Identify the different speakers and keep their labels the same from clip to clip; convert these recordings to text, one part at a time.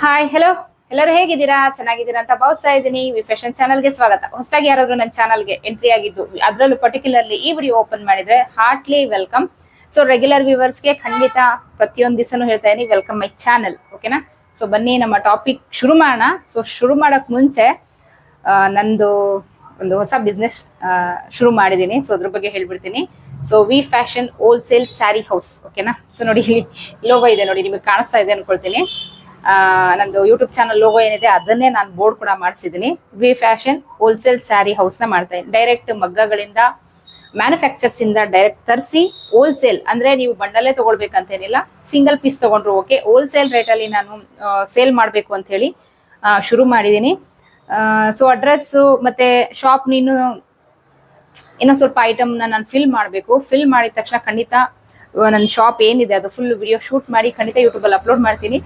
Speaker 1: Hi hello, ಎಲ್ಲರೂ ಹೇಗಿದ್ದೀರಾ? ಚೆನ್ನಾಗಿದ್ದೀರಾ ಅಂತ ಭಾವಿಸ್ತಾ ಇದ್ದೀನಿ. ವಿ ಫ್ಯಾಷನ್ ಚಾನಲ್ಗೆ ಸ್ವಾಗತ. ಹೊಸದಾಗಿ ಯಾರಾದ್ರೂ ನನ್ನ ಚಾನಲ್ಗೆ ಎಂಟ್ರಿ ಆಗಿದ್ದು, ಅದರಲ್ಲೂ ಪರ್ಟಿಕ್ಯುಲರ್ಲಿ ಈ ವಿಡಿಯೋ ಓಪನ್ ಮಾಡಿದ್ರೆ ಹಾರ್ಟ್ಲಿ ವೆಲ್ಕಮ್. ಸೊ ರೆಗ್ಯುಲರ್ ವ್ಯೂವರ್ಸ್ಗೆ ಖಂಡಿತ ಪ್ರತಿಯೊಂದು ದಿವಸನೂ ಹೇಳ್ತಾ ಇದೀನಿ, ವೆಲ್ಕಮ್ ಮೈ ಚಾನಲ್. ಓಕೆನಾ? ಸೊ ಬನ್ನಿ ನಮ್ಮ ಟಾಪಿಕ್ ಶುರು ಮಾಡೋಣ. ಸೊ ಶುರು ಮಾಡೋಕೆ ಮುಂಚೆ ನಂದು ಒಂದು ಹೊಸ ಬಿಸ್ನೆಸ್ ಶುರು ಮಾಡಿದ್ದೀನಿ. ಸೊ ಅದ್ರ ಬಗ್ಗೆ ಹೇಳ್ಬಿಡ್ತೀನಿ. So we fashion wholesale sari house. ಓಕೆನಾ? ಸೊ ನೋಡಿ, ಇಲ್ಲಿ ಲೋಗೋ ಇದೆ ನೋಡಿ, ನಿಮಗೆ ಕಾಣಿಸ್ತಾ ಇದೆ ಅನ್ಕೊಳ್ತೀನಿ. ನಂದು ಯೂಟ್ಯೂಬ್ ಚಾನಲ್ ಲೋಗೋ ಏನಿದೆ ಅದನ್ನೇ ನಾನು ಬೋರ್ಡ್ ಕೂಡ ಮಾಡಿಸಿದ್ದೀನಿ. V fashion wholesale sari house ನ ಮಾಡ್ತಾ ಇದ್ದೀನಿ. ಡೈರೆಕ್ಟ್ ಮಗ್ಗಗಳಿಂದ ಮ್ಯಾನುಫ್ಯಾಕ್ಚರ್ಸ್ ಇಂದ ಡೈರೆಕ್ಟ್ ತರಿಸಿ ಹೋಲ್ಸೇಲ್ ಅಂದ್ರೆ ನೀವು ಬಂಡಲೇ ತಗೊಳ್ಬೇಕಂತೇನಿಲ್ಲ, ಸಿಂಗಲ್ ಪೀಸ್ ತಗೊಂಡ್ರು ಓಕೆ. ಹೋಲ್ಸೇಲ್ ರೇಟ್ ಅಲ್ಲಿ ನಾನು ಸೇಲ್ ಮಾಡಬೇಕು ಅಂತ ಹೇಳಿ ಶುರು ಮಾಡಿದ್ದೀನಿ. ಸೊ ಅಡ್ರೆಸ್ ಮತ್ತೆ ಶಾಪ್ ಇನ್ನೂ ಸ್ವಲ್ಪ ಐಟಮ್ ನಾನು ಫಿಲ್ ಮಾಡಬೇಕು. ಫಿಲ್ ಮಾಡಿದ ತಕ್ಷಣ ಖಂಡಿತ ನನ್ನ ಶಾಪ್ ಏನಿದೆ ಅದು ಫುಲ್ ವಿಡಿಯೋ ಶೂಟ್ ಮಾಡಿ ಖಂಡಿತ ಯೂಟ್ಯೂಬಲ್ಲಿ ಅಪ್ಲೋಡ್ ಮಾಡ್ತೀನಿ.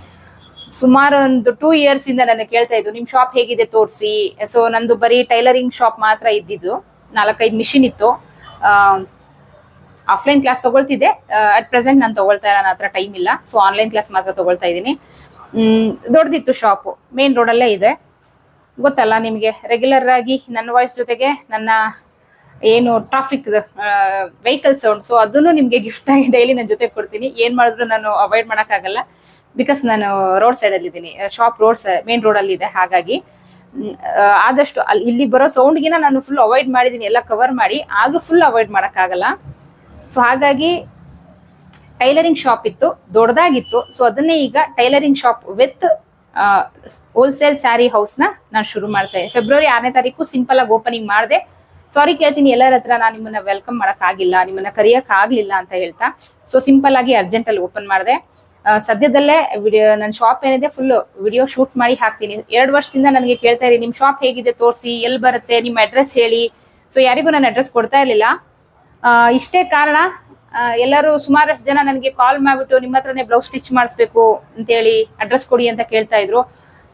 Speaker 1: ಸುಮಾರು ಒಂದು 2 years ಇಂದ ನನ್ನ ಕೇಳ್ತಾ ಇದ್ದು, ನಿಮ್ ಶಾಪ್ ಹೇಗಿದೆ ತೋರಿಸಿ. ಸೊ ನಂದು ಬರೀ ಟೈಲರಿಂಗ್ ಶಾಪ್ ಮಾತ್ರ ಇದ್ದಿದ್ದು, 4-5 ಮಿಷಿನ್ ಇತ್ತು. ಆಫ್ಲೈನ್ ಕ್ಲಾಸ್ ತಗೊಳ್ತಿದ್ದೆ. ಅಟ್ ಪ್ರೆಸೆಂಟ್ ನಾನು ತಗೊಳ್ತಾ ಇಲ್ಲ, ನನ್ನ ಹತ್ರ ಟೈಮ್ ಇಲ್ಲ. ಸೊ ಆನ್ಲೈನ್ ಕ್ಲಾಸ್ ಮಾತ್ರ ತಗೊಳ್ತಾ ಇದ್ದೀನಿ. ದೊಡ್ಡದಿತ್ತು ಶಾಪು, ಮೇನ್ ರೋಡಲ್ಲೇ ಇದೆ. ಗೊತ್ತಲ್ಲ ನಿಮಗೆ, ರೆಗ್ಯುಲರ್ ಆಗಿ ನನ್ನ ವಾಯ್ಸ್ ಜೊತೆಗೆ ನನ್ನ ಏನು ಟ್ರಾಫಿಕ್ ವೆಹಿಕಲ್ ಸೌಂಡ್, ಸೊ ಅದನ್ನು ನಿಮಗೆ ಗಿಫ್ಟ್ ಆಗಿ ಡೈಲಿ ನನ್ನ ಜೊತೆ ಕೊಡ್ತೀನಿ. ಏನ್ ಮಾಡಿದ್ರು ನಾನು ಅವಾಯ್ಡ್ ಮಾಡೋಕ್ಕಾಗಲ್ಲ, ಬಿಕಾಸ್ ನಾನು ರೋಡ್ ಸೈಡ್ ಅಲ್ಲಿ ಇದ್ದೀನಿ. ಶಾಪ್ ಮೇನ್ ರೋಡ್ ಅಲ್ಲಿ ಇದೆ. ಹಾಗಾಗಿ ಆದಷ್ಟು ಇಲ್ಲಿ ಬರೋ ಸೌಂಡ್ಗಿನ ನಾನು ಫುಲ್ ಅವಾಯ್ಡ್ ಮಾಡಿದ್ದೀನಿ, ಎಲ್ಲ ಕವರ್ ಮಾಡಿ. ಆದ್ರೂ ಫುಲ್ ಅವಾಯ್ಡ್ ಮಾಡೋಕ್ಕಾಗಲ್ಲ. ಸೊ ಹಾಗಾಗಿ ಟೈಲರಿಂಗ್ ಶಾಪ್ ಇತ್ತು, ದೊಡ್ಡದಾಗಿತ್ತು. ಸೊ ಅದನ್ನೇ ಈಗ tailoring shop with wholesale sari house ನ ನಾನು ಶುರು ಮಾಡ್ತಾ ಇದ್ದೀನಿ. ಫೆಬ್ರವರಿ 6ನೇ ತಾರೀಕು ಸಿಂಪಲ್ ಆಗಿ ಓಪನಿಂಗ್ ಮಾಡಿದೆ. ಸಾರಿ ಕೇಳ್ತೀನಿ ಎಲ್ಲರ ಹತ್ರ, ನಾನು ನಿಮ್ಮನ್ನ ವೆಲ್ಕಮ್ ಮಾಡಕ್ ಆಗಿಲ್ಲ, ನಿಮ್ಮನ್ನ ಕರಿಯಕ್ ಆಗ್ಲಿಲ್ಲ ಅಂತ ಹೇಳ್ತಾ. ಸೊ ಸಿಂಪಲ್ ಆಗಿ ಅರ್ಜೆಂಟ್ ಅಲ್ಲಿ ಓಪನ್ ಮಾಡಿದೆ. ಸದ್ಯದಲ್ಲೇ ನನ್ನ ಶಾಪ್ ಏನಿದೆ ಫುಲ್ ವಿಡಿಯೋ ಶೂಟ್ ಮಾಡಿ ಹಾಕ್ತೀನಿ. 2 ವರ್ಷದಿಂದ ನನಗೆ ಕೇಳ್ತಾ ಇರಿ, ನಿಮ್ ಶಾಪ್ ಹೇಗಿದೆ ತೋರಿಸಿ, ಎಲ್ಲಿ ಬರುತ್ತೆ, ನಿಮ್ಮ ಅಡ್ರೆಸ್ ಹೇಳಿ. ಸೊ ಯಾರಿಗೂ ನನ್ನ ಅಡ್ರೆಸ್ ಕೊಡ್ತಾ ಇರ್ಲಿಲ್ಲ. ಇಷ್ಟೇ ಕಾರಣ, ಎಲ್ಲರೂ ಸುಮಾರಷ್ಟು ಜನ ನನಗೆ ಕಾಲ್ ಮಾಡ್ಬಿಟ್ಟು ನಿಮ್ಮ ಹತ್ರನೇ ಬ್ಲೌಸ್ ಸ್ಟಿಚ್ ಮಾಡಿಸ್ಬೇಕು ಅಂತೇಳಿ ಅಡ್ರೆಸ್ ಕೊಡಿ ಅಂತ ಕೇಳ್ತಾ ಇದ್ರು.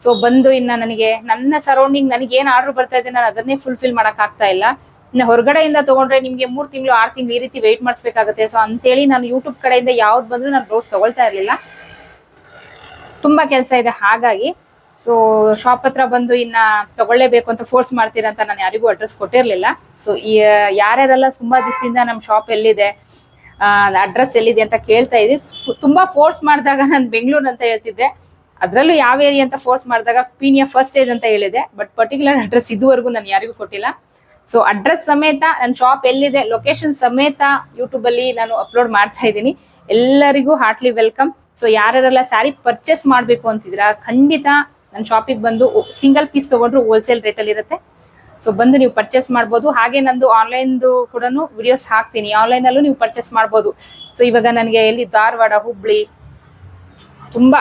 Speaker 1: ಸೊ ಬಂದು ಇನ್ನ ನನಗೆ ನನ್ನ ಸರೌಂಡಿಂಗ್ ನನಗೆ ಏನ್ ಆರ್ಡರ್ ಬರ್ತಾ ಇದೆ ನಾನು ಅದನ್ನೇ ಫುಲ್ಫಿಲ್ ಮಾಡಕ್ ಆಗ್ತಾ ಇಲ್ಲ. ಇನ್ನು ಹೊರಗಡೆಯಿಂದ ತಗೊಂಡ್ರೆ ನಿಮ್ಗೆ 3 ತಿಂಗಳು 6 ತಿಂಗಳು ಈ ರೀತಿ ವೆಯ್ಟ್ ಮಾಡಿಸ್ಬೇಕಾಗುತ್ತೆ. ಸೊ ಅಂತೇಳಿ ನಾನು ಯೂಟ್ಯೂಬ್ ಕಡೆಯಿಂದ ಯಾವ್ದು ಬಂದ್ರು ನಾನು ಬ್ಲೌಸ್ ತಗೊಳ್ತಾ ಇರ್ಲಿಲ್ಲ, ತುಂಬಾ ಕೆಲಸ ಇದೆ. ಹಾಗಾಗಿ ಸೊ ಶಾಪ್ ಹತ್ರ ಬಂದು ಇನ್ನ ತಗೊಳ್ಳೇಬೇಕು ಅಂತ ಫೋರ್ಸ್ ಮಾಡ್ತೀರಾ ಅಂತ ನಾನು ಯಾರಿಗೂ ಅಡ್ರೆಸ್ ಕೊಟ್ಟಿರ್ಲಿಲ್ಲ. ಸೊ ಯಾರ್ಯಾರೆಲ್ಲ ತುಂಬಾ ದಿವಸದಿಂದ ನಮ್ಮ ಶಾಪ್ ಎಲ್ಲಿದೆ, ಅಡ್ರೆಸ್ ಎಲ್ಲಿದೆ ಅಂತ ಕೇಳ್ತಾ ಇದ್ವಿ. ತುಂಬಾ ಫೋರ್ಸ್ ಮಾಡಿದಾಗ ನಾನು ಬೆಂಗಳೂರು ಅಂತ ಹೇಳ್ತಿದ್ದೆ, ಅದರಲ್ಲೂ ಯಾವ ಏರಿಯಾ ಅಂತ ಫೋರ್ಸ್ ಮಾಡಿದಾಗ ಪೀನಿಯಾ ಫಸ್ಟ್ ಸ್ಟೇಜ್ ಅಂತ ಹೇಳಿದೆ. ಬಟ್ ಪರ್ಟಿಕ್ಯುಲರ್ ಅಡ್ರೆಸ್ ಇದುವರೆಗೂ ನಾನು ಯಾರಿಗೂ ಕೊಟ್ಟಿಲ್ಲ. ಸೊ ಅಡ್ರೆಸ್ ಸಮೇತ ನನ್ನ ಶಾಪ್ ಎಲ್ಲಿದೆ, ಲೊಕೇಶನ್ ಸಮೇತ ಯೂಟ್ಯೂಬ್ ಅಲ್ಲಿ ನಾನು ಅಪ್ಲೋಡ್ ಮಾಡ್ತಾ ಇದ್ದೀನಿ. ಎಲ್ಲರಿಗೂ ಹಾರ್ಟ್ಲಿ ವೆಲ್ಕಮ್. ಸೊ ಯಾರೆಲ್ಲ ಸ್ಯಾರಿ ಪರ್ಚೇಸ್ ಮಾಡಬೇಕು ಅಂತಿದ್ದೀರಾ, ಖಂಡಿತ ನನ್ನ ಶಾಪಿಗೆ ಬಂದು ಸಿಂಗಲ್ ಪೀಸ್ ತಗೊಂಡ್ರು ಹೋಲ್ಸೇಲ್ ರೇಟಲ್ಲಿ ಇರುತ್ತೆ. ಸೊ ಬಂದು ನೀವು ಪರ್ಚೇಸ್ ಮಾಡ್ಬೋದು. ಹಾಗೆ ನಂದು ಆನ್ಲೈನ್ದು ಕೂಡ ವಿಡಿಯೋಸ್ ಹಾಕ್ತೀನಿ, ಆನ್ಲೈನ್ ಅಲ್ಲೂ ನೀವು ಪರ್ಚೇಸ್ ಮಾಡ್ಬೋದು. ಸೊ ಇವಾಗ ನನಗೆ ಎಲ್ಲಿ ಧಾರವಾಡ, ಹುಬ್ಳಿ, ತುಂಬಾ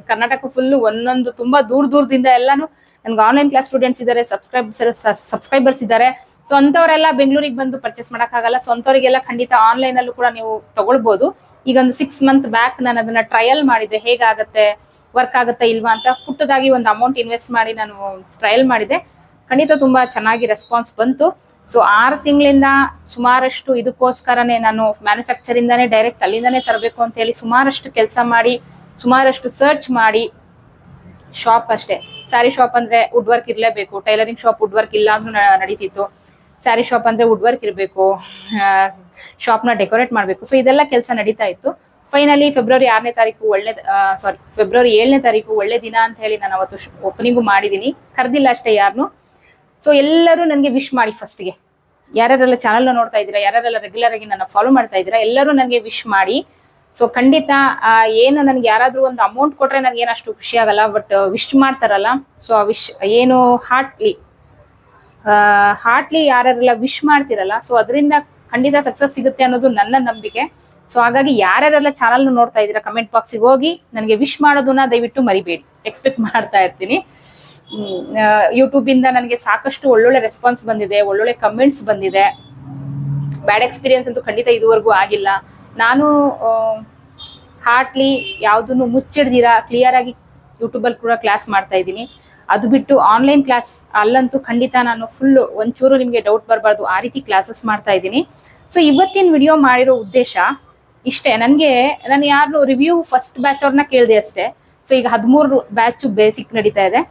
Speaker 1: ಕರ್ನಾಟಕ ಫುಲ್ಲು ಒಂದೊಂದು ತುಂಬಾ ದೂರದಿಂದ ಎಲ್ಲಾನು ನನ್ಗೆ ಆನ್ಲೈನ್ ಕ್ಲಾಸ್ ಸ್ಟೂಡೆಂಟ್ಸ್ ಇದ್ದಾರೆ, ಸಬ್ಸ್ಕ್ರೈಬರ್ಸ್ ಇದ್ದಾರೆ. ಸೊ ಅಂತವರೆಲ್ಲ ಬೆಂಗಳೂರಿಗೆ ಬಂದು ಪರ್ಚೇಸ್ ಮಾಡೋಕ್ಕಾಗಲ್ಲ. ಸೊ ಅಂತವರಿಗೆಲ್ಲ ಖಂಡಿತ ಆನ್ಲೈನ್ ಅಲ್ಲೂ ಕೂಡ ನೀವು ತಗೊಳ್ಬಹುದು. ಈಗ ಒಂದು 6 month ಬ್ಯಾಕ್ ನಾನು ಅದನ್ನ ಟ್ರಯಲ್ ಮಾಡಿದೆ, ಹೇಗಾಗತ್ತೆ, ವರ್ಕ್ ಆಗುತ್ತಾ ಇಲ್ವಾ ಅಂತ ಪುಟ್ಟದಾಗಿ ಒಂದು ಅಮೌಂಟ್ ಇನ್ವೆಸ್ಟ್ ಮಾಡಿ ನಾನು ಟ್ರಯಲ್ ಮಾಡಿದೆ. ಖಂಡಿತ ತುಂಬಾ ಚೆನ್ನಾಗಿ ರೆಸ್ಪಾನ್ಸ್ ಬಂತು. ಸೊ 6 ತಿಂಗಳಿಂದ ಸುಮಾರಷ್ಟು ಇದಕ್ಕೋಸ್ಕರನೇ ನಾನು ಮ್ಯಾನುಫ್ಯಾಕ್ಚರ್ ಇಂದಾನೆ ಡೈರೆಕ್ಟ್ ಅಲ್ಲಿಂದಾನೆ ತರಬೇಕು ಅಂತ ಹೇಳಿ ಸುಮಾರಷ್ಟು ಕೆಲಸ ಮಾಡಿ, ಸುಮಾರಷ್ಟು ಸರ್ಚ್ ಮಾಡಿ. ಶಾಪ್ ಅಷ್ಟೇ, ಸ್ಯಾರಿ ಶಾಪ್ ಅಂದ್ರೆ ವುಡ್ ವರ್ಕ್ ಇರಲೇಬೇಕು. ಟೈಲರಿಂಗ್ ಶಾಪ್ ವುಡ್ ವರ್ಕ್ ಇಲ್ಲ ಅಂದ್ರೂ ನಡೀತಿತ್ತು. ಸ್ಯಾರಿ ಶಾಪ್ ಅಂದ್ರೆ ವುಡ್ ವರ್ಕ್ ಇರಬೇಕು, ಶಾಪ್ನ ಡೆಕೋರೇಟ್ ಮಾಡಬೇಕು. ಸೊ ಇದೆಲ್ಲ ಕೆಲಸ ನಡೀತಾ ಇತ್ತು. ಫೈನಲಿ ಫೆಬ್ರವರಿ 7ನೇ ತಾರೀಕು ಒಳ್ಳೆ ದಿನ ಅಂತ ಹೇಳಿ ನಾನು ಅವತ್ತು ಓಪನಿಂಗು ಮಾಡಿದ್ದೀನಿ. ಕರೆದಿಲ್ಲ ಅಷ್ಟೇ ಯಾರನ್ನು. ಸೊ ಎಲ್ಲರೂ ನನಗೆ ವಿಶ್ ಮಾಡಿ, ಫಸ್ಟ್ಗೆ ಯಾರ್ಯಾರೆಲ್ಲ ಚಾನಲ್ನ ನೋಡ್ತಾ ಇದ್ದೀರಾ, ಯಾರ್ಯಾರೆಲ್ಲ ರೆಗ್ಯುಲರ್ ಆಗಿ ನನ್ನ ಫಾಲೋ ಮಾಡ್ತಾ ಇದ್ದೀರಾ, ಎಲ್ಲರೂ ನನಗೆ ವಿಶ್ ಮಾಡಿ. ಸೊ ಖಂಡಿತ ಏನು ನನಗೆ ಯಾರಾದ್ರೂ ಒಂದು ಅಮೌಂಟ್ ಕೊಟ್ರೆ ನನಗೆ ಏನಷ್ಟು ಖುಷಿ ಆಗಲ್ಲ, ಬಟ್ ವಿಶ್ ಮಾಡ್ತಾರಲ್ಲ, ಸೊ ಆ ವಿಶ್ ಏನು ಹಾರ್ಟ್ಲಿ ಯಾರೆಲ್ಲ ವಿಶ್ ಮಾಡ್ತಿರಲ್ಲ, ಸೊ ಅದರಿಂದ ಖಂಡಿತ ಸಕ್ಸಸ್ ಸಿಗುತ್ತೆ ಅನ್ನೋದು ನನ್ನ ನಂಬಿಕೆ. ಸೊ ಹಾಗಾಗಿ ಯಾರ್ಯಾರೆಲ್ಲ ಚಾನಲ್ ನೋಡ್ತಾ ಇದ್ದೀರಾ, ಕಮೆಂಟ್ ಬಾಕ್ಸಿಗೆ ಹೋಗಿ ನನಗೆ ವಿಶ್ ಮಾಡೋದನ್ನ ದಯವಿಟ್ಟು ಮರಿಬೇಡಿ. ಎಕ್ಸ್ಪೆಕ್ಟ್ ಮಾಡ್ತಾ ಇರ್ತೀನಿ. ಯೂಟ್ಯೂಬ್ ಇಂದ ನನಗೆ ಸಾಕಷ್ಟು ಒಳ್ಳೊಳ್ಳೆ ರೆಸ್ಪಾನ್ಸ್ ಬಂದಿದೆ, ಒಳ್ಳೊಳ್ಳೆ ಕಮೆಂಟ್ಸ್ ಬಂದಿದೆ. ಬ್ಯಾಡ್ ಎಕ್ಸ್ಪೀರಿಯನ್ಸ್ ಅಂತೂ ಖಂಡಿತ ಇದುವರೆಗೂ ಆಗಿಲ್ಲ. ನಾನು ಹಾರ್ಟ್ಲಿ ಯಾವುದನ್ನು ಮುಚ್ಚಿಡ್ದಿರಾ ಕ್ಲಿಯರ್ ಆಗಿ ಯೂಟ್ಯೂಬಲ್ಲಿ ಕೂಡ ಕ್ಲಾಸ್ ಮಾಡ್ತಾ ಇದ್ದೀನಿ. ಅದು ಬಿಟ್ಟು ಆನ್ಲೈನ್ ಕ್ಲಾಸ್ ಅಲ್ಲಂತೂ ಖಂಡಿತ ನಾನು ಫುಲ್ಲು ಒಂಚೂರು ನಿಮಗೆ ಡೌಟ್ ಬರಬಾರ್ದು ಆ ರೀತಿ ಕ್ಲಾಸಸ್ ಮಾಡ್ತಾ ಇದ್ದೀನಿ. ಸೊ ಇವತ್ತಿನ ವಿಡಿಯೋ ಮಾಡಿರೋ ಉದ್ದೇಶ ಇಷ್ಟೇ. ನಾನು ಯಾರು ರಿವ್ಯೂ ಫಸ್ಟ್ ಬ್ಯಾಚ್ ಅವ್ರನ್ನ ಕೇಳಿದೆ ಅಷ್ಟೇ. ಸೊ ಈಗ 13 ಬ್ಯಾಚ್ ಬೇಸಿಕ್ ನಡೀತಾ ಇದೆ.